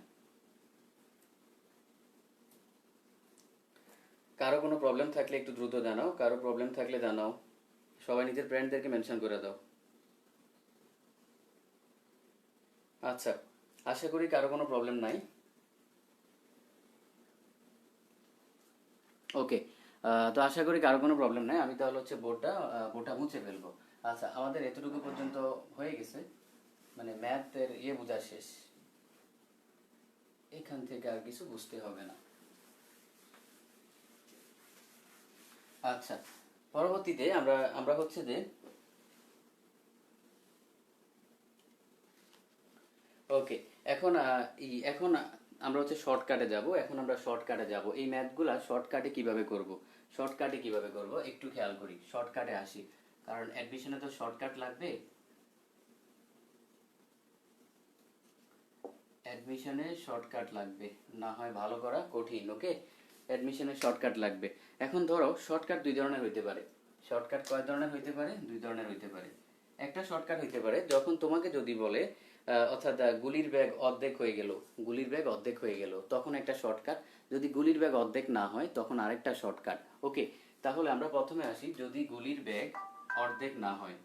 কারো কোনো প্রবলেম থাকলে একটু দ্রুত জানাও, কারো প্রবলেম থাকলে জানাও। সবাই নিজের ফ্রেন্ডদেরকে মেনশন করে দাও। আচ্ছা, আশা করি কারো কোনো প্রবলেম নাই। ওকে, তো আশা করি কারো কোনো প্রবলেম নাই। আমি তাহলে হচ্ছে বোর্ডটা মুছে ফেলবো। আচ্ছা, আমাদের এতটুকু পর্যন্ত হয়ে গেছে, মানে ম্যাথের বোঝা শেষ। এখান থেকে আর কিছু বুঝতে হবে না। আচ্ছা, পরবর্তীতে আমরা আমরা হচ্ছে যে ওকে, এখন এখন আমরা হচ্ছে শর্টকাটে যাব। এখন আমরা শর্টকাটে যাব, এই ম্যাথগুলা শর্টকাটে কিভাবে করব, শর্টকাটে কিভাবে করব একটু খেয়াল করি। শর্টকাটে আসি, কারণ অ্যাডমিশনে তো শর্টকাট লাগবে, অ্যাডমিশনে শর্টকাট লাগবে, না হয় ভালো করা কঠিন। ওকে, অ্যাডমিশনে শর্টকাট লাগবে। এখন ধরো শর্টকাট দুই ধরনের হইতে পারে। শর্টকাট কয় ধরনের হইতে পারে? দুই ধরনের হইতে পারে। একটা শর্টকাট হইতে পারে যখন তোমাকে যদি বলে অর্থাৎ গুলির ব্যাগ অর্ধেক হয়ে গেল, গুলির ব্যাগ অর্ধেক হয়ে গেল, তখন একটা শর্টকাট। যদি গুলির ব্যাগ অর্ধেক না হয় তখন আরেকটা শর্টকাট। ওকে, তাহলে আমরা প্রথমে আসি, যদি গুলির ব্যাগ অর্ধেক না হয়।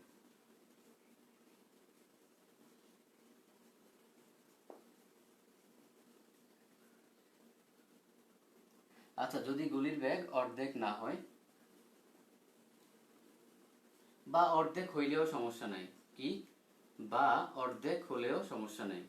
আচ্ছা, যদি গুলির ব্যাগ অর্ধেক না হয় বা অর্ধেক হইলেও সমস্যা নাই, কি বা অর্ধেক হলেও সমস্যা নেই।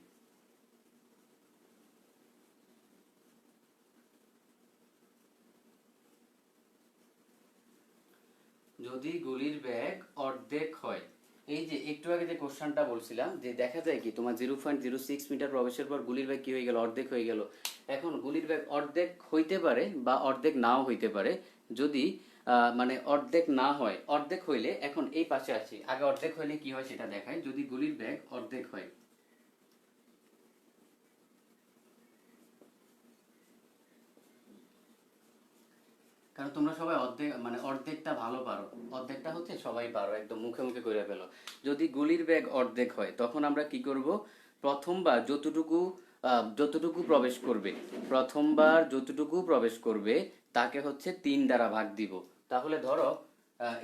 যদি গুলির ব্যাগ অর্ধেক হয়, এই যে একটু আগে যে কোশ্চেনটা বলছিলাম যে দেখা যায় কি তোমার 0.06 মিটার প্রবেশের পর গুলির ব্যাগ কি হয়ে গেল, অর্ধেক হয়ে গেল। এখন গুলির ব্যাগ অর্ধেক হইতে পারে বা অর্ধেক নাও হইতে পারে। যদি মানে অর্ধেক না হয়, অর্ধেক হইলে এখন এই পাশে আসি, আগে অর্ধেক হইলে কি হয় সেটা দেখাই। যদি গুলির ব্যাগ অর্ধেক হয়, কারণ তোমরা সবাই অর্ধেক মানে অর্ধেকটা ভালো পারো, অর্ধেকটা হচ্ছে সবাই পারো, একদম মুখে মুখে করে ফেলো। যদি গুলির ব্যাগ অর্ধেক হয় তখন আমরা কি করব, প্রথমবার যতটুকু প্রবেশ করবে, প্রথমবার যতটুকু প্রবেশ করবে তাকে হচ্ছে 3 দ্বারা ভাগ দিব। তাহলে ধরো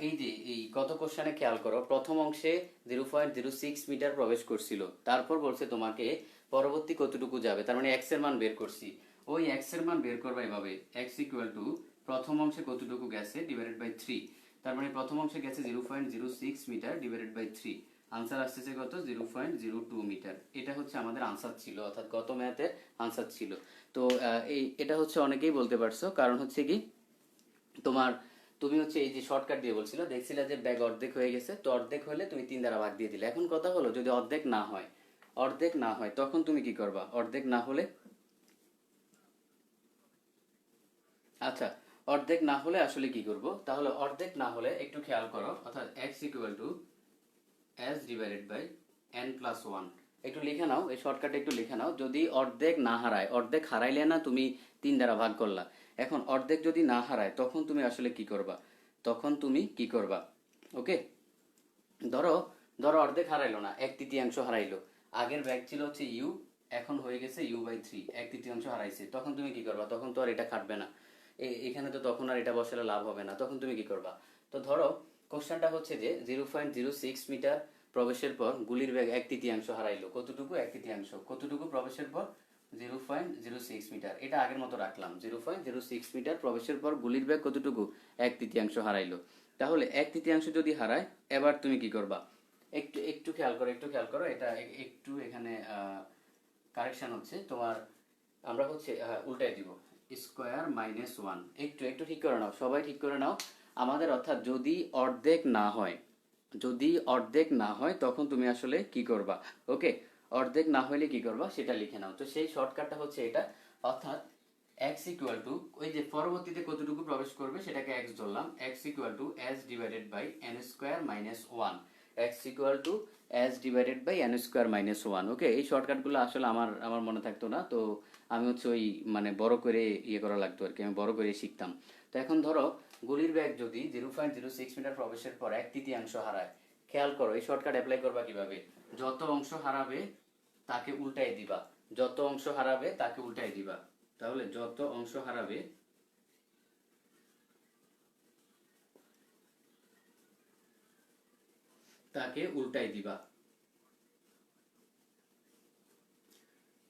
এই যে এই গত কোশ্চেনে খেয়াল করো, প্রথম অংশে 0.06 মিটার প্রবেশ করছিল, তারপর বলছে তোমাকে পরবর্তী কতটুকু যাবে, তার মানে এক্স এর মান বের করছি। ওই এক্স এর মান বের করবা এভাবে, এক্স ইকুয়াল টু প্রথম অংশে কতটুকু গেছে ডিভাইডেড বাই 3। তার মানে প্রথম অংশে গেছে 0.06 মিটার ডিভাইডেড বাই 3, আনসার আসতেছে কত, 0.02 মিটার। এটা হচ্ছে আমাদের আনসার ছিল, অর্থাৎ গত ম্যাথের আনসার ছিল। তো এটা হচ্ছে অনেকেই বলতে পারছো, কারণ হচ্ছে কি তোমার তুমি হচ্ছে এই যে শর্টকাট দিয়ে বলছিল, দেখছিলে যে ব্যাগ অর্ধেক হয়ে গেছে, তো অর্ধেক হলে তুমি 3 দ্বারা ভাগ দিয়ে দিলে। এখন কথা হলো যদি অর্ধেক না হয়, অর্ধেক না হয় তখন তুমি কি করবা, অর্ধেক না হলে, আচ্ছা অর্ধেক না হলে আসলে কি করব, তাহলে অর্ধেক না হলে একটু খেয়াল করো, অর্থাৎ x equal to s divided by n+1। একটু লিখে নাও, এই শর্টকাটে একটু লিখে নাও। যদি অর্ধেক না হারায়, অর্ধেক হারাইলে না তুমি 3 দ্বারা ভাগ করলা, এখন অর্ধেক যদি না হারায় তখন তুমি আসলে কি করবা, তখন তুমি কি করবা। ওকে, ধরো ধরো অর্ধেক হারাইলো না, 1/3 হারাইলো। আগের ব্যাগ ছিল হচ্ছে ইউ, এখন হয়ে গেছে u/3, 1/3 হারাইছে, তখন তুমি কি করবা, তখন তো আর এটা কাটবে না, এখানে তো তখন আর এটা বসালে লাভ হবে না, তখন তুমি কি করবা। তো ধরো কোশ্চেনটা হচ্ছে যে 0.06 মিটার প্রবেশের পর গুলির বেগ 1/3 হারাইলো, কতটুকু, 1/3, কতটুকু প্রবেশের পর 0.06 মিটার, এটা আগের মতো রাখলাম, 0.06 মিটার প্রবেশের পর গুলির বেগ কতটুকু, 1/3 হারাইলো। তাহলে 1/3 যদি হারায়, এবার তুমি কি করবা, একটু একটু খেয়াল করো, একটু খেয়াল করো, এটা একটু এখানে কারেকশন হচ্ছে তোমার, আমরা হচ্ছে উল্টাই দিব, স্কোয়ার-1, একটু একটু ঠিক করে নাও, সবাই ঠিক করে নাও আমাদের। অর্থাৎ যদি অর্ধেক না হয়, যদি অর্ধেক না হয় তখন তুমি আসলে কি করবা। ওকে, অর্ধেক না হলে কি করবা সেটা লিখে নাও। তো সেই শর্টকাটটা হচ্ছে এটা, অর্থাৎ x ইকুয়াল টু ওই যে পরবর্তীতে কতটুকু প্রবেশ করবে সেটাকে x ধরলাম, x equal to s divided by n square minus one, x equal to s divided by n square minus one. Okay, এই শর্টকাটগুলো আসলে আমার আমার মনে থাকতো না, তো আমি হচ্ছে ওই মানে বড় করে ইয়ে করা লাগতো আর কি, আমি বড় করে শিখতাম। তো এখন ধরো গুলির ব্যাগ যদি 0.06 মিটার প্রবেশের পর 1/3 হারায়, খেয়াল করো এই শর্টকাট অ্যাপ্লাই করবা কিভাবে। যত অংশ হারাবে তাকে উল্টাই দিবা, যত অংশ হারাবে তাকে উল্টাই দিবা। তাহলে যত অংশ হারাবে তাকে উল্টাই দিবা।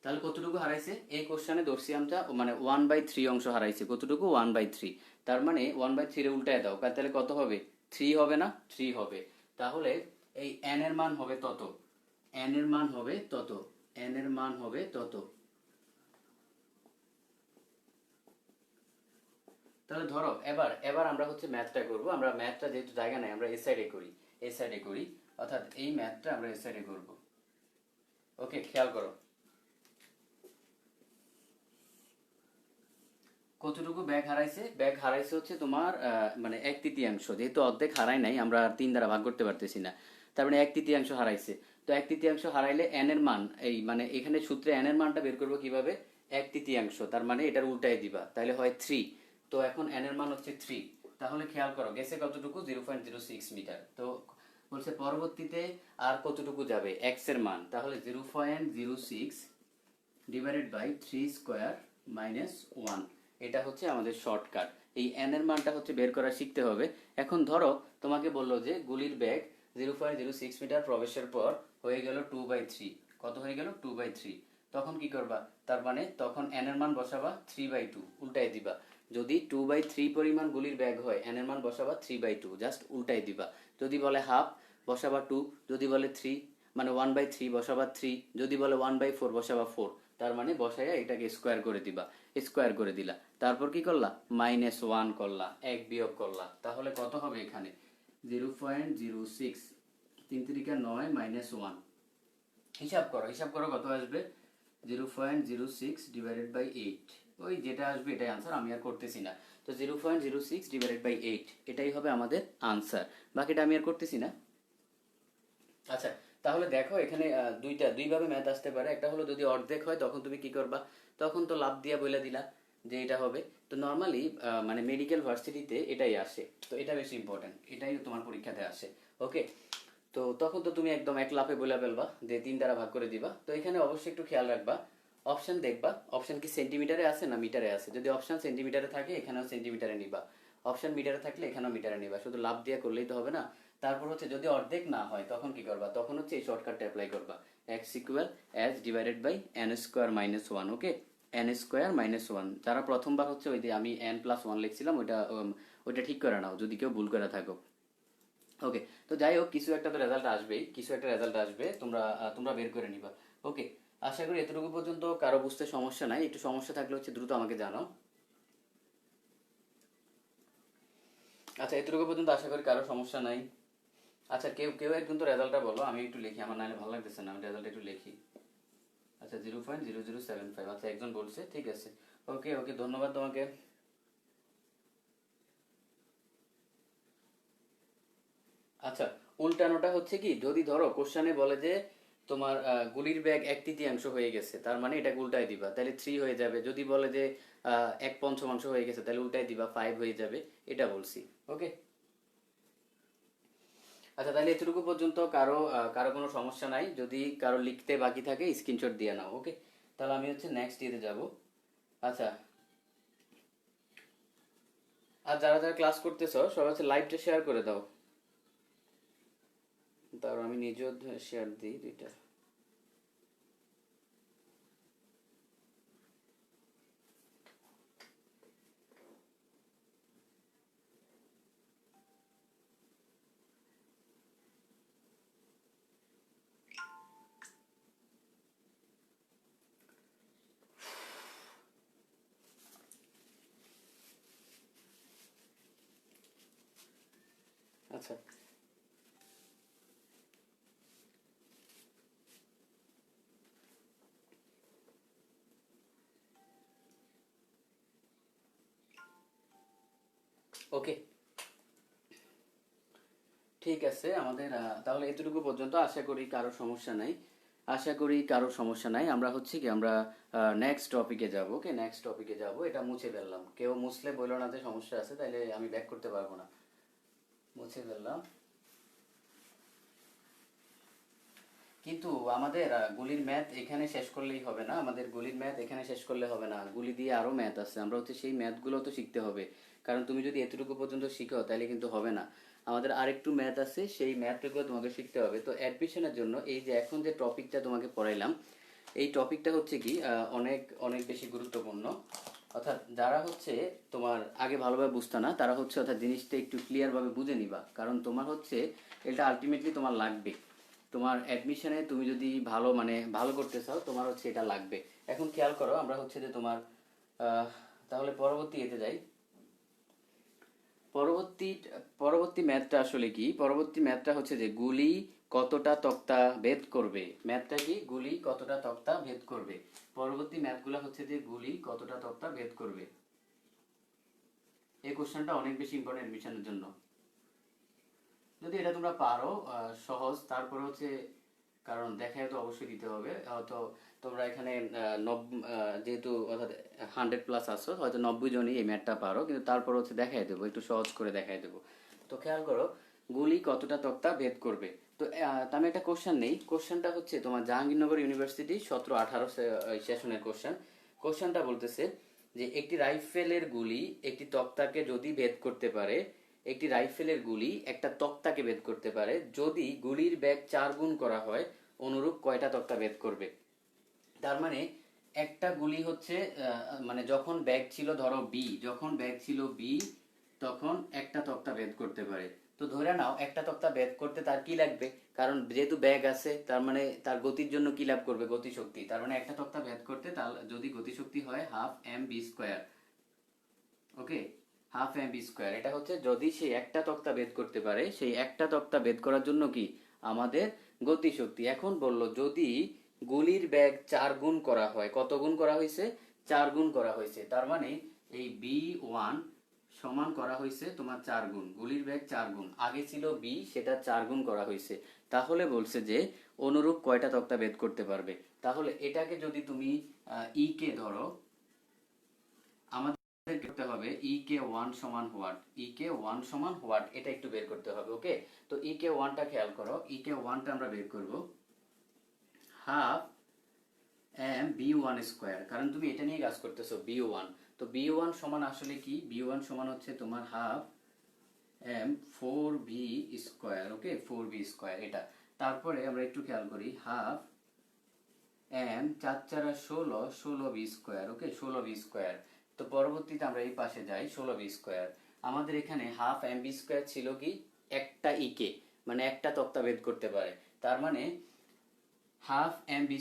তাহলে কতটুকু হারাইছে এই কোশ্চেনে ধরছি আমরা, মানে 1/3 অংশ হারাইছে। কতটুকু? 1/3। তার মানে 1/3 রে উল্টায় দাও, তাহলে কত হবে? 3 হবে না? 3 হবে। তাহলে এই n এর মান হবে তত, n এর মান হবে তত, n এর মান হবে তত। তাহলে ধরো এবার এবার আমরা হচ্ছে ম্যাথটা করব। আমরা ম্যাথটা যেহেতু জায়গা নাই, আমরা এই সাইডে করি, এই সাইডে করি, অর্থাৎ এই ম্যাথটা আমরা এই সাইডে করব। ওকে, খেয়াল করো কতটুকু ব্যাগ হারাইছে। ব্যাগ হারাইছে হচ্ছে তোমার মানে 1/3, যেহেতু অর্ধেক হারাই নাই, আমরা 3 দ্বারা ভাগ করতে পারতেছি না, তার মানে 1/3 হারাইছে। তো 1/3 হারাইলে n এর মান, এই মানে এখানে সূত্রে n এর মানটা বের করবো কিভাবে? 1/3, তার মানে এটার উল্টাই দিবা, তাহলে হয় 3। তো এখন n এর মান হচ্ছে 3। তাহলে খেয়াল করো গেছে কতটুকু? 0.06 মিটার। তো বলছে পরবর্তীতে আর কতটুকু যাবে x এর মান, তাহলে 0.06 divided by 3 square minus one. এটা হচ্ছে আমাদের শর্টকাট। এই n এর মানটা হচ্ছে বের করা শিখতে হবে। এখন ধরো তোমাকে বললো যে গুলির বেগ 0.06 মিটার প্রবেশের পর হয়ে গেল 2/3। কত হয়ে গেল? 2/3। তখন কি করবা? তার মানে তখন n এর মান বসাবা 3/2, উল্টাই দিবা। যদি 2/3 পরিমাণ গুলির ব্যাগ হয়, n এর মান বসাবা 3/2, জাস্ট উল্টাই দিবা। যদি বলে হাফ বসাবা 2, যদি বলে 3 মানে 1/3 বসাবা 3, যদি বলে 1/4 বসাবা 4। তার মানে বসাইয়া এটাকে স্কোয়ার করে দিবা, স্কোয়ার করে দিলা। তারপর কি করলা? -1 করলা, 1 বিয়োগ করলা। তাহলে কত হবে এখানে? 0.06, 3 3 9 -1। হিসাব করো, হিসাব করো কত আসবে? 0.06 ডিভাইডেড বাই 8। ওই যেটা আসবে এটাই আনসার, আমি আর করতেছি না। তো 0.06 ডিভাইডেড বাই 8 এটাই হবে আমাদের আনসার, বাকিটা আমি আর করতেছি না। আচ্ছা, তাহলে দেখো এখানে দুইভাবে ম্যাথ আসতে পারে। একটা হলো যদি অর্ধেক হয় তখন তুমি কি করবা? তখন তো লাভ দিয়া বলে দিলা যে এটা হবে। তো নর্মালি মানে মেডিকেল ভার্সিটিতে এটাই আসে, তো এটা বেশি ইম্পর্টেন্ট, এটাই তোমার পরীক্ষাতে আসে। ওকে, তো তখন তো তুমি একদম এক লাফে বলে ফেলবা যে 3 দ্বারা ভাগ করে দিবা। তো এখানে অবশ্যই একটু খেয়াল রাখবা, অপশন দেখবা অপশন কি সেন্টিমিটারে আছে না মিটারে আছে। যদি অপশন সেন্টিমিটারে থাকে এখানেও সেন্টিমিটারে নিবা, অপশন মিটারে থাকলে এখানেও মিটারে নিবা। শুধু লাভ দিয়ে করলেই তো হবে না। তারপর হচ্ছে যদি অর্ধেক না হয় তখন কি করবা? তখন হচ্ছে এই শর্টকাটটা অ্যাপ্লাই করবা, x equal s divided by n square minus one. Okay, n square minus one. যারা প্রথমবার হচ্ছে ওই যে আমি n+1 লিখছিলাম ওইটা ওইটা ঠিক করে নাও যদি কেউ ভুল করে থাকো। ওকে, তো যাই হোক কিছু একটা তো রেজাল্ট আসবেই, কিছু একটা রেজাল্ট আসবে, তোমরা তোমরা বের করে নিবা। ওকে, আশা করি এতটুকু পর্যন্ত কারো বুঝতে সমস্যা নাই। একটু সমস্যা থাকলে হচ্ছে দ্রুত আমাকে জানাও। আচ্ছা, এতটুকু পর্যন্ত আশা করি কারো সমস্যা নাই। আচ্ছা, কেউ কেউ একজন তো রেজাল্টটা বলো, আমি একটু লিখি, আমার নাহলে ভালো লাগতেছে না, আমি রেজাল্ট একটু লিখি। আচ্ছা, 0.0075। আচ্ছা, একজন বলছে, ঠিক আছে। ওকে ওকে, ধন্যবাদ তোমাকে। আচ্ছা, উল্টানোটা হচ্ছে কি, যদি ধরো কোশ্চানে বলে যে তোমার গুলির ব্যাগ 1/3 হয়ে গেছে, তার মানে এটাকে উল্টাই দিবা, তাহলে 3 হয়ে যাবে। যদি বলে যে 1/5 হয়ে গেছে, তাহলে উল্টাই দিবা, 5 হয়ে যাবে। এটা বলছি। ওকে, আচ্ছা, তাহলে এতটুকু পর্যন্ত কারো কারো কোনো সমস্যা নাই। যদি কারো লিখতে বাকি থাকে স্ক্রিনশট দিয়ে নাও। ওকে, তাহলে আমি হচ্ছে নেক্সট ইয়েতে যাব। আচ্ছা, আর যারা যারা ক্লাস করতেছো সবাই হচ্ছে লাইভটা শেয়ার করে দাও। তারপর আমি নিজেও শেয়ার দিই দুইটা। আচ্ছা, ওকে, ঠিক আছে আমাদের তাহলে এতটুকু পর্যন্ত। আশা করি কারো সমস্যা নাই, আশা করি কারো সমস্যা নাই। আমরা হচ্ছে কি আমরা নেক্সট টপিকে যাব। ওকে, নেক্সট টপিকে যাব। এটা মুছে ফেললাম, কেউ মুছলে বললো না যে সমস্যা আছে, তাইলে আমি ব্যাক করতে পারবো না। মুছে ফেললাম। কিন্তু আমাদের গুলির ম্যাথ এখানে শেষ করলেই হবে না, আমাদের গুলির ম্যাথ এখানে শেষ করলে হবে না, গুলি দিয়ে আরো ম্যাথ আছে, আমরা হচ্ছে সেই ম্যাথগুলো তো শিখতে হবে। কারণ তুমি যদি এতটুকু পর্যন্ত শিখো তাহলে কিন্তু হবে না, আমাদের আরেকটু ম্যাথ আছে, সেই ম্যাথটুকু তোমাকে শিখতে হবে। তো অ্যাডমিশনের জন্য এই যে এখন যে টপিকটা তোমাকে পড়াইলাম, এই টপিকটা হচ্ছে কি অনেক অনেক বেশি গুরুত্বপূর্ণ। অর্থাৎ যারা হচ্ছে তোমার আগে ভালোভাবে বুঝতে না, তারা হচ্ছে অর্থাৎ জিনিসটা একটু ক্লিয়ার ভাবে বুঝে নিবা, কারণ তোমার হচ্ছে এটা আলটিমেটলি তোমার লাগবে। তোমার অ্যাডমিশনে তুমি যদি ভালো মানে ভালো করতে চাও, তোমার হচ্ছে এটা লাগবে। এখন খেয়াল করো, আমরা হচ্ছে যে তোমার তাহলে পরবর্তী এতে যাই। পরবর্তী পরবর্তী ম্যাথটা আসলে কি? পরবর্তী ম্যাথটা হচ্ছে যে গুলি কতটা তক্তা ভেদ করবে। ম্যাথটা কি? গুলি কতটা তক্তা ভেদ করবে। পরবর্তী ম্যাথগুলো হচ্ছে যে গুলি কতটা তক্তা ভেদ করবে। এই কোশ্চেনটা অনেক বেশি ইম্পর্টেন্ট অ্যাডমিশনের জন্য। যদি এটা তোমরা পারো সহজ, তারপরে হচ্ছে কারণ দেখায় তো অবশ্যই দিতে হবে। হয়তো তোমরা এখানে যেহেতু অর্থাৎ 100+ আসছো, হয়তো 90 জনই এই ম্যাথটা পারো, কিন্তু তারপর হচ্ছে দেখাই দেবো, একটু সহজ করে দেখাই দেবো। তো খেয়াল করো, গুলি কতটা তক্তা ভেদ করবে। তো আমি একটা কোশ্চেন নেই, কোশ্চেনটা হচ্ছে তোমার জাহাঙ্গীরনগর ইউনিভার্সিটি 17-18 সেশনের কোশ্চেন। কোশ্চেনটা বলতেছে যে একটি রাইফেলের গুলি একটি তক্তাকে যদি ভেদ করতে পারে, একটি রাইফেলের গুলি একটা তক্তাকে ভেদ করতে পারে যদি গুলির ব্যাগ 4 গুণ করা হয়, অনুরূপ কয়টা তক্তা ভেদ করবে। তার মানে একটা গুলি হচ্ছে মানে যখন ব্যাগ ছিল ধরো বি, যখন ব্যাগ ছিল বি তখন একটা তক্তা ভেদ করতে পারে। তো ধরে নাও একটা তক্তা ভেদ করতে তার কি লাগবে, কারণ যেহেতু ব্যাগ আছে তার মানে তার গতির জন্য কি লাভ করবে, গতিশক্তি। তার মানে একটা তক্তা ভেদ করতে তার যদি গতিশক্তি হয় 12 mv²। ওকে, 12 mv², এটা হচ্ছে যদি সে একটা তক্তা ভেদ করতে পারে, সেই একটা তক্তা ভেদ করার জন্য কি আমাদের গতিশক্তি। এখন বললো যদি গুলির ব্যাগ 4 গুণ করা হয়, কত গুণ করা হয়েছে? 4 গুণ করা হয়েছে। তার মানে এই B1 সমান করা হয়েছে তোমার 4 গুণ, গুলির ব্যাগ 4 গুণ, আগে ছিল বি, সেটা 4 গুণ করা হয়েছে। তাহলে বলছে যে অনুরূপ কয়টা তক্তা ভেদ করতে পারবে। তাহলে এটাকে যদি তুমি ই কে ধরো, আমাদের করতে হবে ই কে 1 সমান হোয়াট, ই কে 1 সমান হোয়াট, এটা একটু বের করতে হবে। ওকে, তো ই কে 1টা খেয়াল করো, ই কে 1টা আমরা বের করব 12 m v1², কারণ তুমি এটা নিয়ে কাজ করতেছো b1। তো b1 সমান আসলে কি? b1 সমান হচ্ছে তোমার 12m4v²। ওকে, 4v², এটা। তারপরে আমরা একটু খেয়াল করি 12m 4 4 16, 16v²। ওকে, 16v²। তো পরবর্তীতে আমরা এই পাশে যাই 16v²। আমাদের এখানে 12 mv² ছিল কি একটা ইকে, মানে একটা তক্তা ভেদ করতে পারে। তার মানে 12 mv²,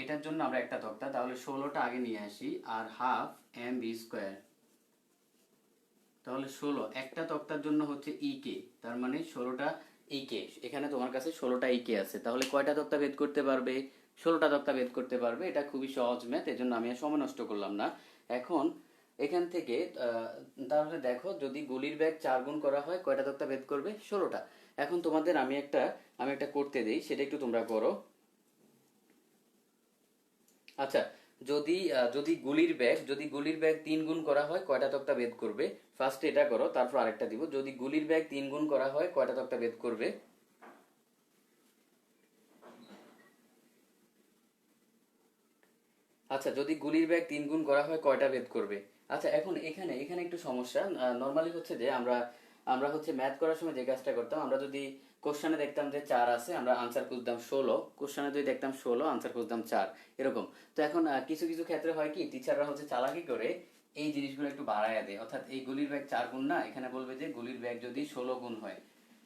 এটার জন্য আমরা একটা তক্তা, তাহলে 16টা আগে নিয়ে আসি আর 12 mv², তাহলে 16 একটা তক্তার জন্য হচ্ছে ইকে, তার মানে 16টা ইকে। এখানে তোমার কাছে 16টা ইকে আছে, তাহলে কয়টা তক্তা ভেদ করতে পারবে? 16টা তক্তা ভেদ করতে পারবে। এটা খুবই সহজ ম্যাথ, এজন্য আমি আর সময় নষ্ট করলাম না। এখন এখান থেকে তাহলে দেখো যদি গুলির ব্যাগ 4 গুণ করা হয় কয়টা তক্তা ভেদ করবে? 16টা। এখন তোমাদের আমি একটা করতে দেই, সেটা একটু তোমরা করো। আচ্ছা, যদি যদি গুলির ব্যাগ 3 গুণ করা হয় কয়টা তক্তা ভেদ করবে? ফার্স্ট এটা করো, তারপর আরেকটা দিব। যদি গুলির ব্যাগ 3 গুণ করা হয় কয়টা তক্তা ভেদ করবে? আচ্ছা, যদি গুলির ব্যাগ 3 গুণ করা হয় কয়টা ভেদ করবে? আচ্ছা, এখন এখানে এখানে একটু সমস্যা। নর্মালি হচ্ছে যে আমরা আমরা হচ্ছে ম্যাথ করার সময় যে কাজটা করতাম, আমরা যদি কোশ্চেনে দেখতাম যে 4 আছে, আমরা আনসার খুঁজতাম 16, কোশ্চেনে যদি দেখতাম 16, আনসার খুঁজতাম 4, এরকম। তো এখন কিছু কিছু ক্ষেত্রে হয় কি, টিচাররা হচ্ছে চালাকি করে এই জিনিসগুলো একটু বাড়ায় দেয়। অর্থাৎ এই গুলির ব্যাগ 4 গুণ না, এখানে বলবে যে গুলির ব্যাগ যদি 16 গুণ হয়,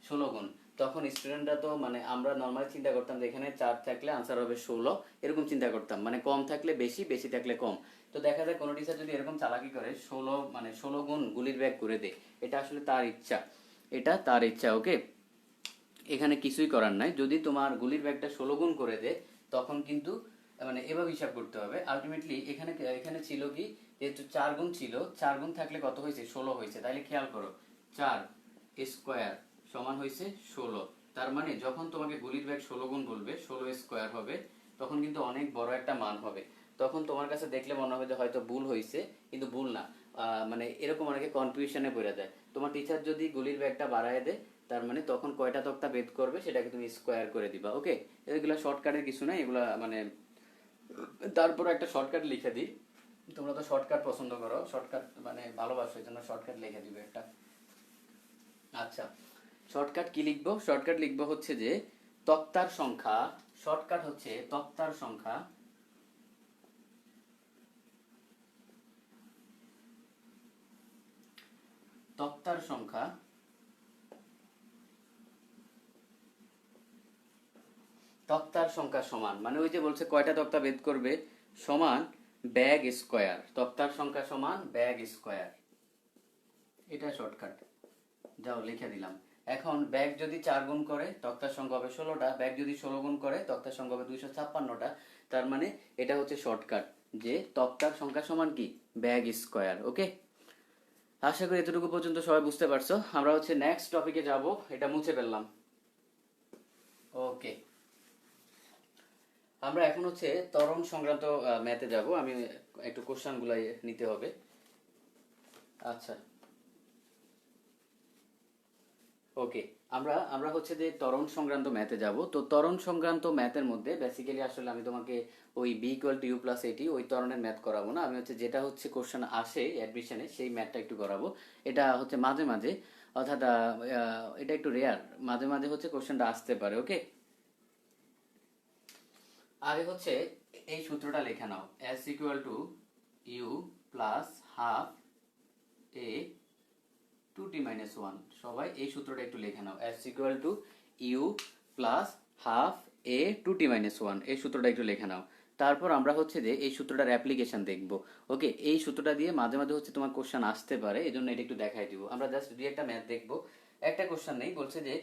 16 গুণ, তখন স্টুডেন্টরা তো মানে আমরা নর্মালি চিন্তা করতাম যে এখানে 4 থাকলে আনসার হবে 16, এরকম চিন্তা করতাম, মানে কম থাকলে বেশি, বেশি থাকলে কম। তো দেখা যায় কোনো টিচার যদি এরকম চালাকি করে 16 গুণ গুলির ব্যাগ করে দেয়, এটা আসলে তার ইচ্ছা, এটা তার ইচ্ছা। ওকে, এখানে কিছুই করার নাই। যদি তোমার গুলির ব্যাগটা 16 গুণ করে দেয় তখন কিন্তু মানে এভাবে হিসাব করতে হবে। আলটিমেটলি এখানে এখানে ছিল কি যেহেতু 4 গুণ ছিল, 4 গুণ থাকলে কত হয়েছে, 16 হয়েছে। তাহলে খেয়াল করো, 4 স্কোয়ার সমান হয়েছে 16। তার মানে যখন তোমাকে গুলির বেগ 16 গুণ বলবে, 16 স্কোয়ার হবে, তখন কিন্তু অনেক বড় একটা মান হবে। তখন তোমার কাছে দেখলে মনে হবে যে হয়তো ভুল হয়েছে, কিন্তু ভুল না। মানে এরকম অনেকে কনফিউশনে পড়ে যায়। তোমার টিচার যদি গুলির বেগটা বাড়ায় দেয়, তার মানে তখন কয়টা তক্তা বেদ করবে সেটাকে তুমি স্কোয়ার করে দিবা। ওকে, এগুলো শর্টকাটের কিছু নাই, এগুলা মানে তারপর একটা শর্টকাট লিখে দিই। তোমরা তো শর্টকাট পছন্দ করো, শর্টকাট মানে ভালোবাসো, এই জন্য শর্টকাট লিখে দিবে একটা। আচ্ছা, শর্টকাট কি লিখবো? শর্টকাট লিখবো হচ্ছে যে তক্তার সংখ্যা, শর্টকাট হচ্ছে তক্তার সংখ্যা, তক্তার সংখ্যা তক্তার সংখ্যা সমান, মানে ওই যে বলছে কয়টা তক্তা বেদ করবে, সমান ব্যাগ স্কোয়ার। তক্তার সংখ্যা সমান ব্যাগ স্কোয়ার, এটা শর্টকাট। যাও লিখে দিলাম। এখন ব্যাগ যদি 4 গুণ করে তক্তার সংখ্যা হবে 16টা, ব্যাগ যদি 16 গুণ করে তক্তার সংখ্যা হবে 256টা। তার মানে এটা হচ্ছে শর্টকাট, যে তক্তার সংখ্যা সমান কি, ব্যাগ স্কোয়ার। ওকে, আশা করি এতটুকু পর্যন্ত সবাই বুঝতে পারছো। আমরা হচ্ছে নেক্সট টপিকে যাব, এটা মুছে ফেললাম। ওকে, আমরা এখন হচ্ছে ত্বরণ সংক্রান্ত ম্যাথে যাব। আমি একটু কোশ্চেন গুলাই নিতে হবে। আচ্ছা, ওকে, আমরা আমরা হচ্ছে যে ত্বরণ সংক্রান্ত ম্যাথে যাব। তো ত্বরণ সংক্রান্ত ম্যাথের মধ্যে বেসিক্যালি আসলে আমি তোমাকে ওই v equal to you plus at ওই ত্বরণের ম্যাথ করাবো না। আমি হচ্ছে যেটা হচ্ছে কোশ্চেন আসে অ্যাডমিশনে সেই ম্যাথটা একটু করাবো। এটা হচ্ছে মাঝে মাঝে, অর্থাৎ এটা একটু রেয়ার, মাঝে মাঝে হচ্ছে কোশ্চেনটা আসতে পারে। ওকে, আগে হচ্ছে এই সূত্রটা লেখা নাও, S equal to you plus half A two T minus one. সবাই এই সূত্রটা একটু লিখে নাও, S equal to you plus half A two T minus one, এই সূত্রটা একটু লিখে নাও। তারপর আমরা হচ্ছে যে এই সূত্রটার অ্যাপ্লিকেশন দেখব। ওকে, এই সূত্রটা দিয়ে মাঝে মাঝে হচ্ছে তোমার কোশ্চেন আসতে পারে, এই জন্য এটা একটু দেখাই দিব। আমরা জাস্ট দুই একটা ম্যাথ দেখব, একটা কোশ্চেন নেই। বলছে যে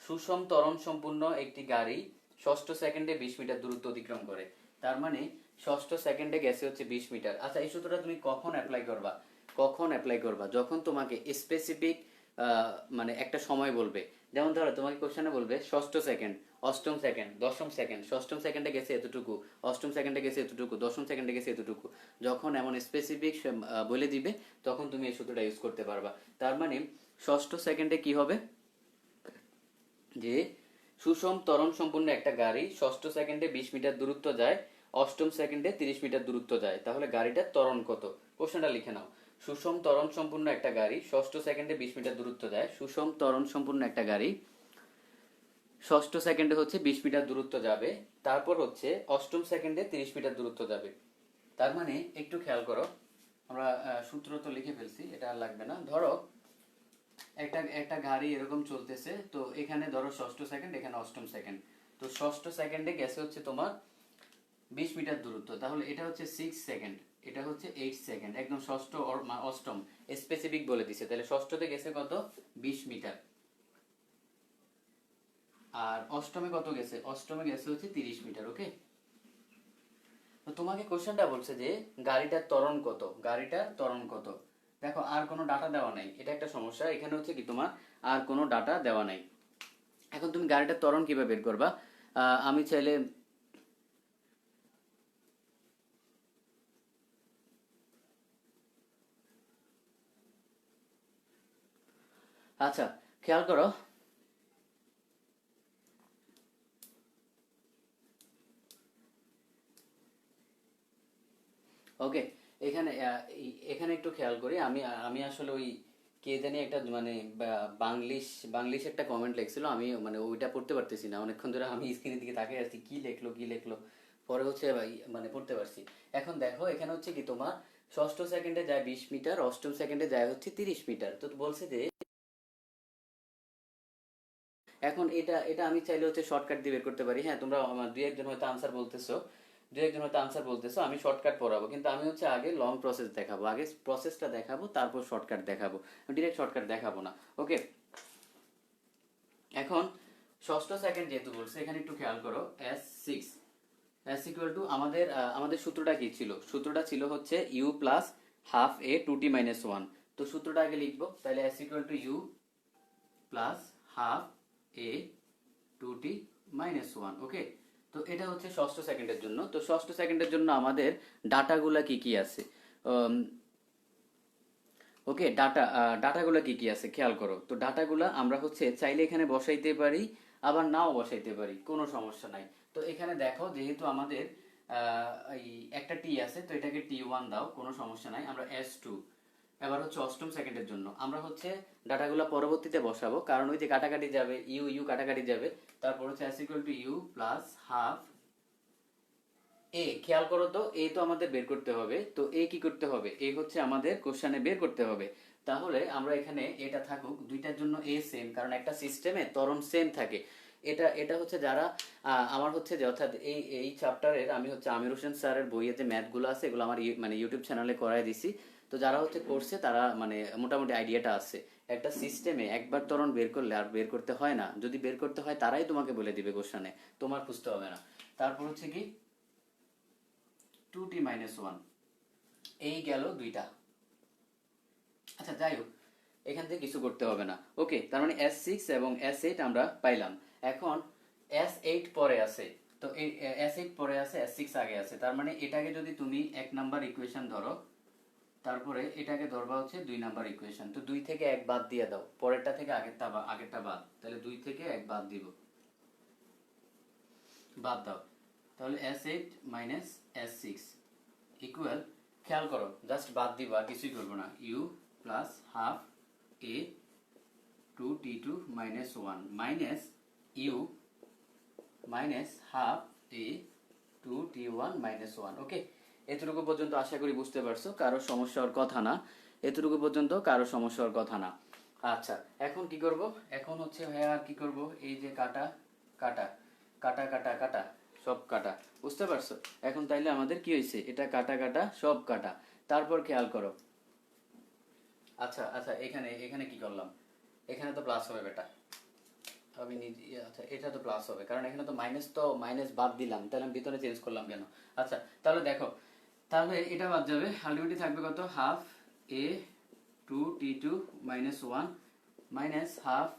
সুষম ত্বরণ সম্পূর্ণ একটি গাড়ি ষষ্ঠ সেকেন্ডে 20 মিটার দূরত্ব অতিক্রম করে। তার মানে ষষ্ঠ সেকেন্ডে গেছে হচ্ছে 20 মিটার। আচ্ছা, এই সূত্রটা তুমি কখন অ্যাপ্লাই করবা? কখন অ্যাপ্লাই করবা? যখন তোমাকে স্পেসিফিক মানে একটা সময় বলবে। যেমন ধরো তোমাকে কোশ্চেনে বলবে ষষ্ঠ সেকেন্ড, অষ্টম সেকেন্ড, দশম সেকেন্ড, ষষ্ঠম সেকেন্ডে গেছে এতটুকু, অষ্টম সেকেন্ডে গেছে এতটুকু, দশম সেকেন্ডে গেছে এতটুকু। যখন এমন স্পেসিফিক বলে দিবে, তখন তুমি এই সূত্রটা ইউজ করতে পারবা। তার মানে ষষ্ঠ সেকেন্ডে কি হবে, যে সুষম ত্বরণ সম্পূর্ণ একটা গাড়ি ষষ্ঠ সেকেন্ডে 20 মিটার দূরত্ব যায়, অষ্টম সেকেন্ডে 30 মিটার দূরত্ব যায়, তাহলে গাড়িটার ত্বরণ কত? কোশ্চেনটা লিখে নাও। সুষম ত্বরণ সম্পূর্ণ একটা গাড়ি ষষ্ঠ সেকেন্ডে 20 মিটার দূরত্ব যায়, সুষম ত্বরণ সম্পূর্ণ একটা গাড়ি ষষ্ঠ সেকেন্ডে হচ্ছে 20 মিটার দূরত্ব যাবে, তারপর হচ্ছে অষ্টম সেকেন্ডে 30 মিটার দূরত্ব যাবে। তার মানে একটু খেয়াল করো, আমরা সূত্র তো লিখে ফেলছি, এটা আর লাগবে না। ধরো একটা একটা গাড়ি এরকম চলতেছে, তো এখানে ধরো ষষ্ঠ সেকেন্ড, এখানে অষ্টম সেকেন্ড। তো ষষ্ঠ সেকেন্ডে গেছে হচ্ছে তোমার 20 মিটার দূরত্ব, তাহলে এটা হচ্ছে 6 সেকেন্ড, এটা হচ্ছে 8 সেকেন্ড, একদম ষষ্ঠ অষ্টম স্পেসিফিক বলে দিছে। তাহলে ষষ্ঠতে গেছে কত, 20 মিটার। আর অষ্টমে কত গেছে, অষ্টমে গেছে হচ্ছে 30 মিটার। ওকে, তো তোমাকে কোশ্চেনটা বলছে যে গাড়িটার ত্বরণ কত, গাড়িটার ত্বরণ কত। দেখো আর কোনো ডাটা দেওয়া নাই, এটা একটা সমস্যা। এখানে হচ্ছে কি তোমার আর কোনো ডাটা দেওয়া নাই। এখন তুমি গাড়িটার ত্বরণ কিভাবে বের করবা? আমি চাইলে, আচ্ছা খেয়াল করো, ওকে, এখানে এখানে একটু খেয়াল করি। আমি আমি আসলে ওই কে জানি একটা মানে বাংলিশ বাংলিশ একটা কমেন্ট লিখছিল, আমি মানে ওইটা পড়তে পারতেছি না অনেকক্ষণ ধরে। আমি স্ক্রিনের দিকে তাকিয়ে আছি, কি লিখলো কি লিখলো, পরে হচ্ছে মানে পড়তে পারছি। এখন দেখো এখানে হচ্ছে কি তোমার ষষ্ঠ সেকেন্ডে যায় 20 মিটার, অষ্টম সেকেন্ডে যায় হচ্ছে 30 মিটার। তো বলছে যে এখন এটা এটা আমি চাইলে হচ্ছে শর্টকাট দিয়ে বের করতে পারি। হ্যাঁ, তোমরা আমার দুই একজন হয়তো আনসার বলতেছো, দুই একজন হয়তো আনসার বলতেছো আমি শর্টকাট পড়াবো, কিন্তু আমি হচ্ছে আগে লং প্রসেস দেখাবো, আগে প্রসেসটা দেখাবো, তারপর শর্টকাট দেখাবো, ডিরেক্ট শর্টকাট দেখাবো না। ওকে, এখন ষষ্ঠ সেকেন্ড যেহেতু বলছে, এখানে একটু খেয়াল করো, S six, S equal to আমাদের আমাদের সূত্রটা কি ছিল? সূত্রটা ছিল হচ্ছে u plus half a 2t minus 1। তো সূত্রটা আগে লিখবো, তাহলে s equal to you plus half a 2t minus 1। Okay, তো এটা হচ্ছে ষষ্ঠ সেকেন্ডের জন্য। তো ষষ্ঠ সেকেন্ডের জন্য আমাদের ডাটাগুলা কি কি আছে, ওকে, ডাটাগুলো কি কি আছে খেয়াল করো। তো ডাটাগুলো আমরা হচ্ছে চাইলে এখানে বসাইতে পারি, আবার নাও বসাইতে পারি, কোনো সমস্যা নাই। তো এখানে দেখো যেহেতু আমাদের এই একটা টি আছে, তো এটাকে T1 দাও, কোনো সমস্যা নাই। আমরা S2, এবার হচ্ছে অষ্টম সেকেন্ডের জন্য আমরা হচ্ছে ডাটাগুলো পরবর্তীতে বসাবো, কারণ ওই যে কাটাকাটি যাবে, ইউ ইউ কাটাকাটি যাবে। তারপর হচ্ছে s equal to you plus half A. খেয়াল করো তো, এ তো আমাদের বের করতে হবে। তো এ কি করতে হবে, এ হচ্ছে আমাদের কোশ্চেনে বের করতে হবে। তাহলে আমরা এখানে এটা থাকুক, দুইটার জন্য এ সেম, কারণ একটা সিস্টেমে ত্বরণ সেম থাকে। এটা এটা হচ্ছে যারা আমার হচ্ছে যে অর্থাৎ এই এই চ্যাপ্টারের আমি হচ্ছে আমির হোসেন স্যারের বইয়ে যে ম্যাথগুলো আছে এগুলো আমার মানে ইউটিউব চ্যানেলে করাই দিছি। তো যারা হচ্ছে করছে তারা মানে মোটামুটি আইডিয়াটা আছে। একটা সিস্টেমে একবার ত্বরণ বের করলে আর বের করতে হয় না, যদি বের করতে হয় তারাই তোমাকে বলে দিবে কোশ্চেনে, তোমার খুঁজতে হবে না। তারপর হচ্ছে কি 2t মাইনাস 1, এই গেল দুইটা। আচ্ছা যাই হোক, এখান থেকে কিছু করতে হবে না। ওকে, তার মানে S6 এবং S8 আমরা পাইলাম। এখন S8 পরে আছে, তো এই S8 পরে আছে, S6 আগে আছে। তার মানে এটাকে যদি তুমি 1 নাম্বার ইকুয়েশন ধরো, তারপরে এটাকে ধরবা হচ্ছে 2 নাম্বার ইকুয়েশন। তো 2 থেকে 1 বাদ দিয়ে দাও, পরেরটা থেকে আগেরটা বাদ, তাহলে 2 থেকে 1 বাদ দিব, বাদ দাও। তাহলে S8 মাইনাস S6 ইকুয়াল, খেয়াল করো জাস্ট বাদ দিব আর কিছুই করবো না, u plus half a 2t2 minus 1 minus u minus half a 2t1 minus 1। Okay, এতটুকু পর্যন্ত আশা করি বুঝতে পারছো, কারো সমস্যা হওয়ার কথা না। এতটুকু পর্যন্ত কারো সমস্যা হওয়ার কথা না। আচ্ছা, এখন কি করব, এখন হচ্ছে ভাইয়া আর কি করব, এই যে কাটা কাটা কাটা কাটা কাটা সব কাটা, বুঝতে পারছো? এখন তাইলে আমাদের কি হয়েছে, এটা কাটা কাটা সব কাটা। তারপর খেয়াল করো, আচ্ছা আচ্ছা, এখানে এখানে কি করলাম, এখানে তো প্লাস হবে বেটা, আমি নিজে, আচ্ছা এটা তো প্লাস হবে, কারণ এখানে তো মাইনাস, তো মাইনাস বাদ দিলাম, তাহলে আমি ভিতরে চেঞ্জ করলাম কেন? আচ্ছা, তাহলে দেখো, তাহলে এটা বাদ যাবে, আলটিমেটলি থাকবে কত, half a 2t2 minus 1 minus half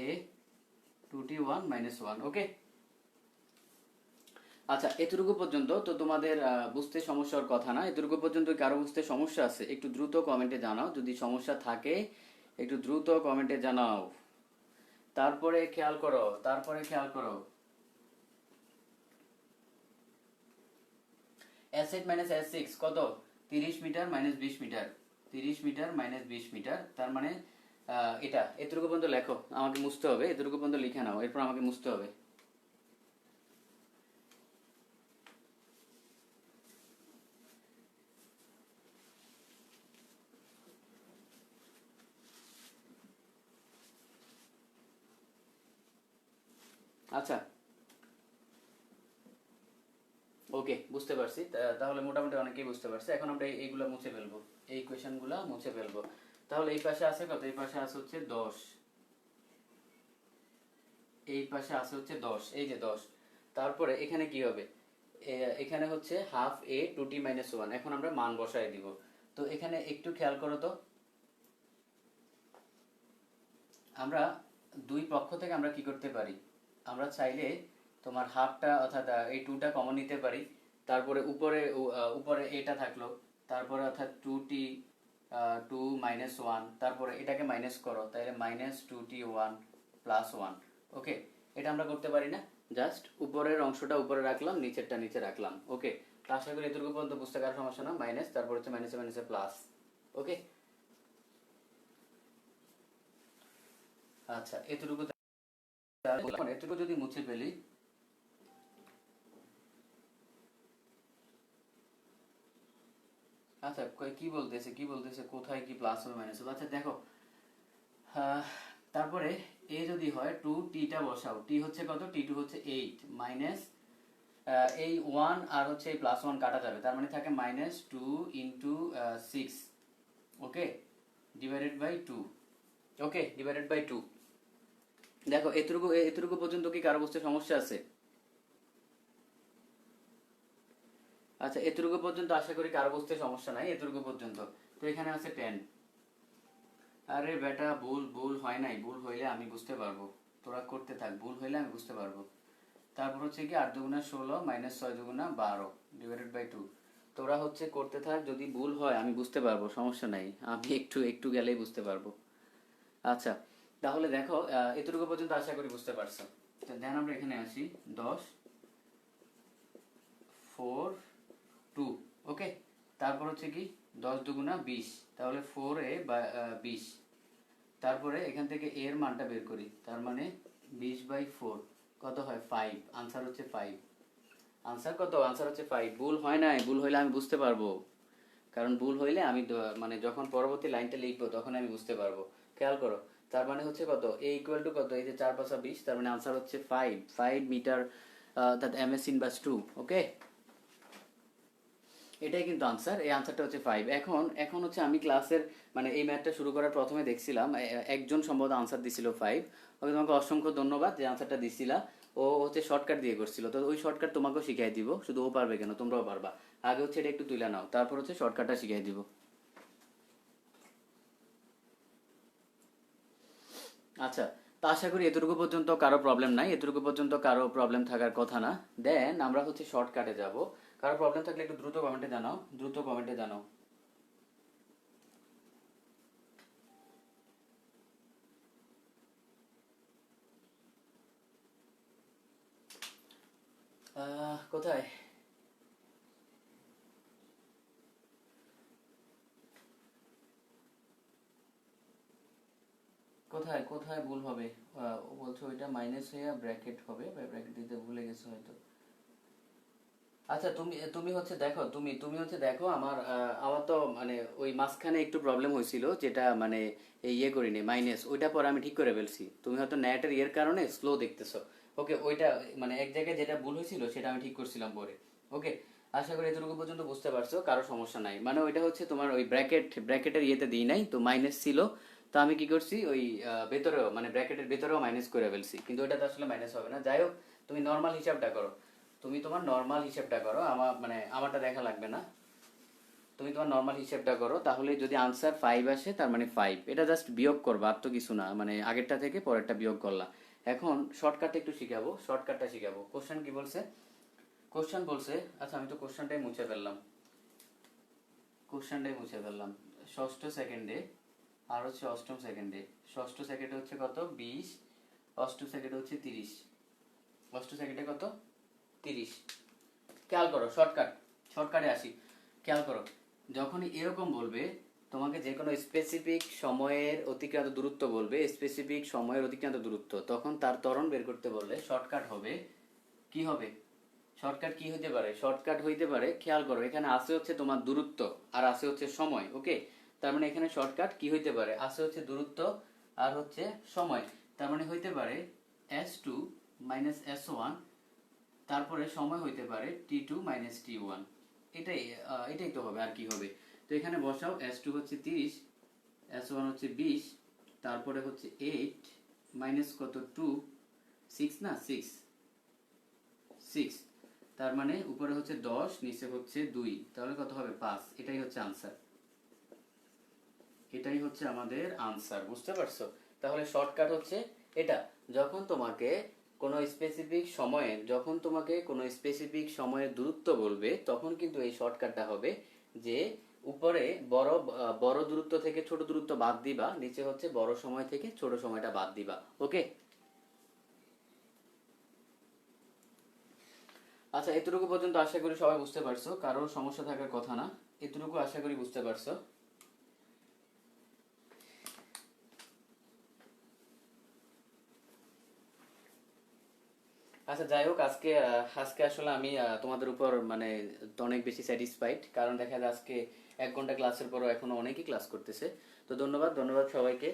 a 2t1 minus 1। ওকে, আচ্ছা এতটুকু পর্যন্ত তো তোমাদের বুঝতে সমস্যার কথা না। এতটুকু পর্যন্ত কারো বুঝতে সমস্যা আছে একটু দ্রুত কমেন্টে জানাও, যদি সমস্যা থাকে একটু দ্রুত কমেন্টে জানাও। তারপরে খেয়াল করো, তারপরে খেয়াল করো, S8 মাইনাস S6 কত, 30 metre minus 20 metre, 30 metre minus 20 metre. তার মানে এটা এতটুকু পর্যন্ত লেখো, আমাকে মুছতে হবে, এতটুকু পর্যন্ত লিখে নাও, এরপর আমাকে মুছতে হবে। আচ্ছা ওকে, বুঝতে পারছি। তাহলে মোটামুটি অনেকেই বুঝতে পারছে। এখন আমরা এইগুলা মুছে ফেলবো, এই কোয়েশনগুলা মুছে ফেলবো। তাহলে এই পাশে আছে কত, এই পাশে আছে হচ্ছে 10, এই পাশে আছে হচ্ছে 10, এই যে 10। তারপরে এখানে কি হবে, এখানে হচ্ছে হাফ এ 2t মাইনাস 1। এখন আমরা মান বসায় দিব। তো এখানে একটু খেয়াল করো তো, আমরা দুই পক্ষ থেকে আমরা কি করতে পারি, আমরা চাইলে তোমার হাফটা অর্থাৎ এই 2টা কমন নিতে পারি। তারপরে উপরে উপরে এটা থাকলো, তারপরে অর্থাৎ 2t 2 মাইনাস 1, তারপরে এটাকে মাইনাস করো, তাহলে মাইনাস 2t1 প্লাস 1। ওকে, এটা আমরা করতে পারি না, জাস্ট উপরের অংশটা উপরে রাখলাম, নিচেরটা নিচে রাখলাম। ওকে, তো আশা করি এতটুকু পর্যন্ত বুঝতে পারার সমস্যা না। মাইনাস, তারপর হচ্ছে মাইনাসে মাইনাসে প্লাস। ওকে, আচ্ছা এতটুকু, এতটুকু যদি মুছে ফেলি, আচ্ছা কি বলতেছে, কি বলতেছে, কোথায় কি প্লাস হবে মাইনাস হবে? আচ্ছা দেখো, তারপরে এ যদি হয় 2t টা বসাও, টি হচ্ছে কত, টি2 হচ্ছে 8 মাইনাস এই 1 আর হচ্ছে এই প্লাস 1 কাটা যাবে, তার মানে থাকে minus 2 into 6। Okay, divided by 2। Okay, divided by 2। দেখো এতটুকু এতটুকু পর্যন্ত কি কারো বুঝতে সমস্যা আছে? আচ্ছা, এতটুকু পর্যন্ত আশা করি কারো বুঝতে সমস্যা নাই, এতটুকু পর্যন্ত। তো এখানে আছে 10। আরে বেটা, ভুল ভুল হয় নাই, ভুল হইলে আমি বুঝতে পারবো। তোরা করতে থাক, ভুল হইলে আমি বুঝতে পারবো। তারপর হচ্ছে কি 8 দুগুণা 16 মাইনাস 6 দুগুণা 12 ডিভাইডেড বাই 2। তোরা হচ্ছে করতে থাক, যদি ভুল হয় আমি বুঝতে পারবো, সমস্যা নাই, আমি একটু একটু গেলেই বুঝতে পারবো। আচ্ছা, তাহলে দেখো এতটুকু পর্যন্ত আশা করি বুঝতে পারছো। তো দেন আমরা এখানে আসি 10 4 2। ওকে, তারপর হচ্ছে কি 10 দুগুণা 20, তাহলে 4 এ 20। তারপরে এখান থেকে এর মানটা বের করি, তার মানে 20/4 কত হয় 5। আনসার হচ্ছে 5। আনসার কত? আনসার হচ্ছে 5। ভুল হয় নাই, ভুল হইলে আমি বুঝতে পারবো, কারণ ভুল হইলে আমি মানে যখন পরবর্তী লাইনটা লিখবো তখন আমি বুঝতে পারবো। খেয়াল করো, তার মানে হচ্ছে কত, এ ইকুয়াল টু কত, এই যে 4 5 20, তার মানে আনসার হচ্ছে 5 মিটার, দ্যাট এমএস ইনভার্স 2। ওকে, এটাই কিন্তু আনসার, এই আনসারটা হচ্ছে 5। এখন এখন হচ্ছে আমি ক্লাসের মানে এই ম্যাথটা শুরু করার প্রথমে দেখছিলাম একজন সম্ভবত আনসার দিছিল 5। ওকে, তোমাকে অসংখ্য ধন্যবাদ যে আনসারটা দিছিলা। ও হচ্ছে শর্টকাট দিয়ে করছিল, তো ওই শর্টকাট তোমাকেও শিখাই দিব, শুধু ও পারবে কেন, তোমরাও পারবা। আগে হচ্ছে এটা একটু তুলে নাও, তারপর হচ্ছে শর্টকাটটা শিখাই দিব। আচ্ছা, তো আশা করি এতটুকু পর্যন্ত কারো প্রবলেম নাই, এতটুকু পর্যন্ত কারো প্রবলেম থাকার কথা না। দেন আমরা হচ্ছে শর্টকাটে যাব। কারো প্রবলেম থাকলে একটু দ্রুত কমেন্টে জানাও, দ্রুত কমেন্টে জানাও। কোথায়? কোথায় কোথায় ভুল হবে? ও বলছে ওইটা মাইনাস হয়ে ব্র্যাকেট হবে, বা ব্র্যাকেট দিতে ভুলে গেছো হয়তো। আচ্ছা, তুমি তুমি হচ্ছে দেখো, তুমি তুমি হচ্ছে দেখো, আমার তো মানে ওই মাঝখানে একটু প্রবলেম হয়েছিল, যেটা মানে এই ইয়ে করিনি মাইনাস, ওইটা পরে আমি ঠিক করে ফেলছি। তুমি হয়তো নেটের ইয়ের কারণে স্লো দেখতেছো। ওকে, ওইটা মানে এক জায়গায় যেটা ভুল হয়েছিল সেটা আমি ঠিক করছিলাম পরে। ওকে, আশা করি এতটুকু পর্যন্ত বুঝতে পারছো, কারো সমস্যা নাই। মানে ওইটা হচ্ছে তোমার ওই ব্র্যাকেটের ইয়েতে দিই নাই তো, মাইনাস ছিল। তো আমি কি করছি, ওই ভেতরেও মানে ব্র্যাকেটের ভেতরেও মাইনাস করে ফেলছি, কিন্তু ওইটা তো আসলে মাইনাস হবে না। যাই হোক, তুমি নর্মাল হিসাবটা করো, তুমি তোমার নর্মাল হিসেবটা করো, আমার মানে আমারটা দেখা লাগবে না। তুমি তোমার নর্মাল হিসেবটা করো, তাহলে যদি আনসার 5 আসে তার মানে 5, এটা জাস্ট বিয়োগ করবা, আর তো কিছু না, মানে আগেরটা থেকে পরেরটা বিয়োগ করলা। এখন শর্টকাট একটু শিখাবো, শর্টকাটটা শিখাবো। কোশ্চেন কি বলছে? কোশ্চেন বলছে, আচ্ছা আমি তো কোশ্চেনটাই মুছে ফেললাম, কোশ্চেনটাই মুছে ফেললাম। ষষ্ঠ সেকেন্ডে আর হচ্ছে অষ্টম সেকেন্ডে, ষষ্ঠ সেকেন্ডে হচ্ছে কত 20, অষ্টম সেকেন্ডে হচ্ছে 30। অষ্টম সেকেন্ডে কত 30। খেয়াল করো, শর্টকাট, শর্টকাটে আসি। খেয়াল করো, যখনই এরকম বলবে, তোমাকে যে কোনো স্পেসিফিক সময়ের অতিক্রান্ত দূরত্ব বলবে, স্পেসিফিক সময়ের অতিক্রান্ত দূরত্ব, তখন তার ত্বরণ বের করতে বললে শর্টকাট হবে কি হবে? শর্টকাট কি হইতে পারে? শর্টকাট হইতে পারে, খেয়াল করো, এখানে আছে হচ্ছে তোমার দূরত্ব আর আছে হচ্ছে সময়। ওকে, তার মানে এখানে শর্টকাট কি হইতে পারে? আছে হচ্ছে দূরত্ব আর হচ্ছে সময়, তার মানে হইতে পারে s2 মাইনাস s1, তারপরে সময় হইতে পারে t2 মাইনাস t1। এটাই এটাই তো হবে, আর কি হবে? তো এখানে বসাও, s2 হচ্ছে 30, s1 হচ্ছে 20, তারপরে হচ্ছে 8 মাইনাস কত 2, 6 না 6, 6, তার মানে উপরে হচ্ছে 10, নিচে হচ্ছে 2, তাহলে কত হবে 5। এটাই হচ্ছে আনসার, এটাই হচ্ছে আমাদের আনসার, বুঝতে পারছো? তাহলে শর্টকাট হচ্ছে এটা। যখন তোমাকে কোনো স্পেসিফিক সময়ে, যখন তোমাকে কোনো স্পেসিফিক সময়ের দূরত্ব বলবে, তখন কিন্তু এই শর্টকাটটা হবে যে উপরে বড় বড় দূরত্ব থেকে ছোট দূরত্ব বাদ দিবা, নিচে হচ্ছে বড় সময় থেকে ছোট সময়টা বাদ দিবা। ওকে, আচ্ছা এতটুকু পর্যন্ত আশা করি সবাই বুঝতে পারছো, কারোর সমস্যা থাকার কথা না। এতটুকু আশা করি বুঝতে পারছো। আচ্ছা যাই হোক, আজকে আজকে আসলে আমি তোমাদের উপর মানে অনেক বেশি স্যাটিসফাইড, কারণ দেখা যায় আজকে 1 ঘন্টা ক্লাসের পরও এখনো অনেকেই ক্লাস করতেছে। তো ধন্যবাদ, ধন্যবাদ সবাইকে।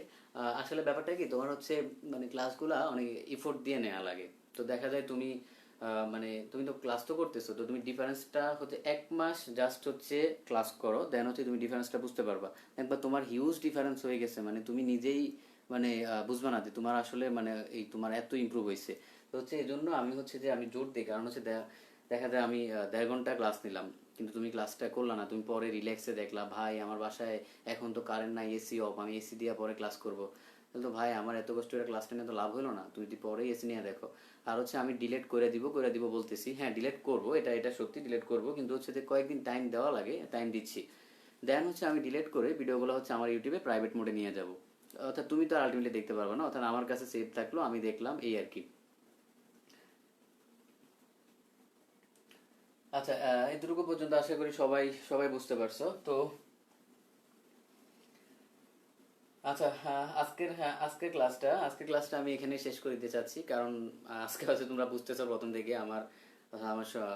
আসলে ব্যাপারটা কি, তোমার হচ্ছে মানে ক্লাসগুলা অনেক ইফোর্ট দিয়ে নেওয়া লাগে। তো দেখা যায় তুমি মানে তুমি তো ক্লাস তো করতেছো, তো তুমি ডিফারেন্সটা হচ্ছে 1 মাস জাস্ট হচ্ছে ক্লাস করো, দেন হচ্ছে তুমি ডিফারেন্সটা বুঝতে পারবা। একবার তোমার হিউজ ডিফারেন্স হয়ে গেছে, মানে তুমি নিজেই মানে বুঝবা না যে তোমার আসলে মানে এই তোমার এত ইমপ্রুভ হয়েছে। তো হচ্ছে এই জন্য আমি হচ্ছে যে আমি জোর দিই, কারণ হচ্ছে দেখা যায় আমি 1.5 ঘন্টা ক্লাস নিলাম, কিন্তু তুমি ক্লাসটা করলা না, তুমি পরে রিল্যাক্সে দেখলা ভাই আমার বাসায় এখন তো কারেন্ট নাই, এসি অফ, আমি এসি দিয়ে পরে ক্লাস করব, তাহলে তো ভাই আমার এত কষ্ট করে ক্লাসটা নিয়ে তো লাভ হলো না, তুমি যদি পরে এসি নিয়ে দেখো। আর হচ্ছে আমি ডিলেট করে দিব বলতেছি, হ্যাঁ ডিলেট করব, এটা সত্যি ডিলেট করব, কিন্তু হচ্ছে যে কয়েকদিন টাইম দেওয়া লাগে, টাইম দিচ্ছি। দেন হচ্ছে আমি ডিলেট করে ভিডিওগুলো হচ্ছে আমার ইউটিউবে প্রাইভেট মোডে নিয়ে যাব, অর্থাৎ তুমি তো আলটিমেটলি দেখতে পারবে না, অর্থাৎ আমার কাছে সেভ থাকলো, আমি দেখলাম, এই আর কি। আচ্ছা, এতটুকু পর্যন্ত আশা করি সবাই সবাই বুঝতে পারছো তো। আচ্ছা, আজকের ক্লাসটা আমি এখানে শেষ করে দিতে চাচ্ছি, কারণ আজকে হয়তো তোমরা বুঝতেছো প্রথম থেকে আমার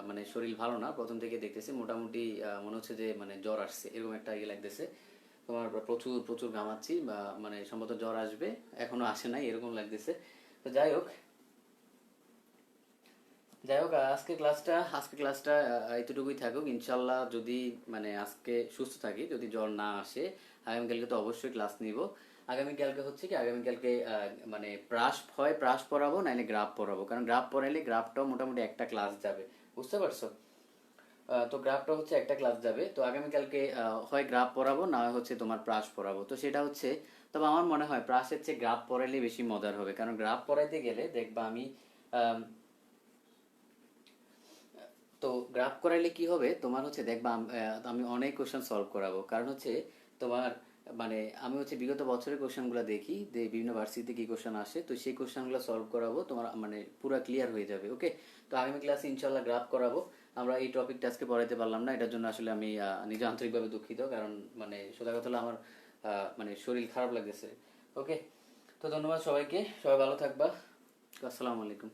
মানে শরীর ভালো না, প্রথম থেকে দেখতেছি মোটামুটি মনে হচ্ছে যে মানে জ্বর আসছে এরকম একটা ইয়ে লাগতেছে, তোমার প্রচুর প্রচুর ঘামাচ্ছি, বা মানে সম্ভবত জ্বর আসবে, এখনো আসে নাই এরকম লাগতেছে। তো যাই হোক, আজকে ক্লাসটা এতটুকুই থাকুক ইনশাল্লাহ, যদি মানে আজকে সুস্থ থাকি, যদি জ্বর না আসে, আগামীকালকে তো অবশ্যই ক্লাস নিব। আগামীকালকে হচ্ছে কি, আগামীকালকে মানে প্রাস পড়াবো, নাইলে গ্রাফ পড়াবো, কারণ গ্রাফ পড়াইলে গ্রাফটাও মোটামুটি একটা ক্লাস যাবে, বুঝতে পারছো? তো গ্রাফটা হচ্ছে একটা ক্লাস যাবে, তো আগামীকালকে হয় গ্রাফ পড়াবো, না হয় হচ্ছে তোমার প্রাস পড়াবো, তো সেটা হচ্ছে, তবে আমার মনে হয় প্রাসের চেয়ে গ্রাফ পড়াইলে বেশি মজার হবে, কারণ গ্রাফ পড়াইতে গেলে দেখবা আমি তো গ্রাফ করাইলে কি হবে তোমার হচ্ছে দেখবা আমি অনেক কোশ্চেন সলভ করাবো, কারণ হচ্ছে তোমার মানে আমি হচ্ছে বিগত বছরের কোশ্চেনগুলো দেখি যে বিভিন্ন ভার্সিটিতে কি কোশ্চেন আসে, তো সেই কোশ্চেনগুলো সলভ করাবো, তোমার মানে পুরো ক্লিয়ার হয়ে যাবে। ওকে, তো আগামী ক্লাসে ইনশাল্লাহ গ্রাফ করাবো। আমরা এই টপিকটা আজকে পড়াইতে পারলাম না, এটার জন্য আসলে আমি নিজে আন্তরিকভাবে দুঃখিত, কারণ মানে সোজা কথা হলো আমার মানে শরীর খারাপ লাগতেছে। ওকে, তো ধন্যবাদ সবাইকে, সবাই ভালো থাকবা। আসসালামু আলাইকুম।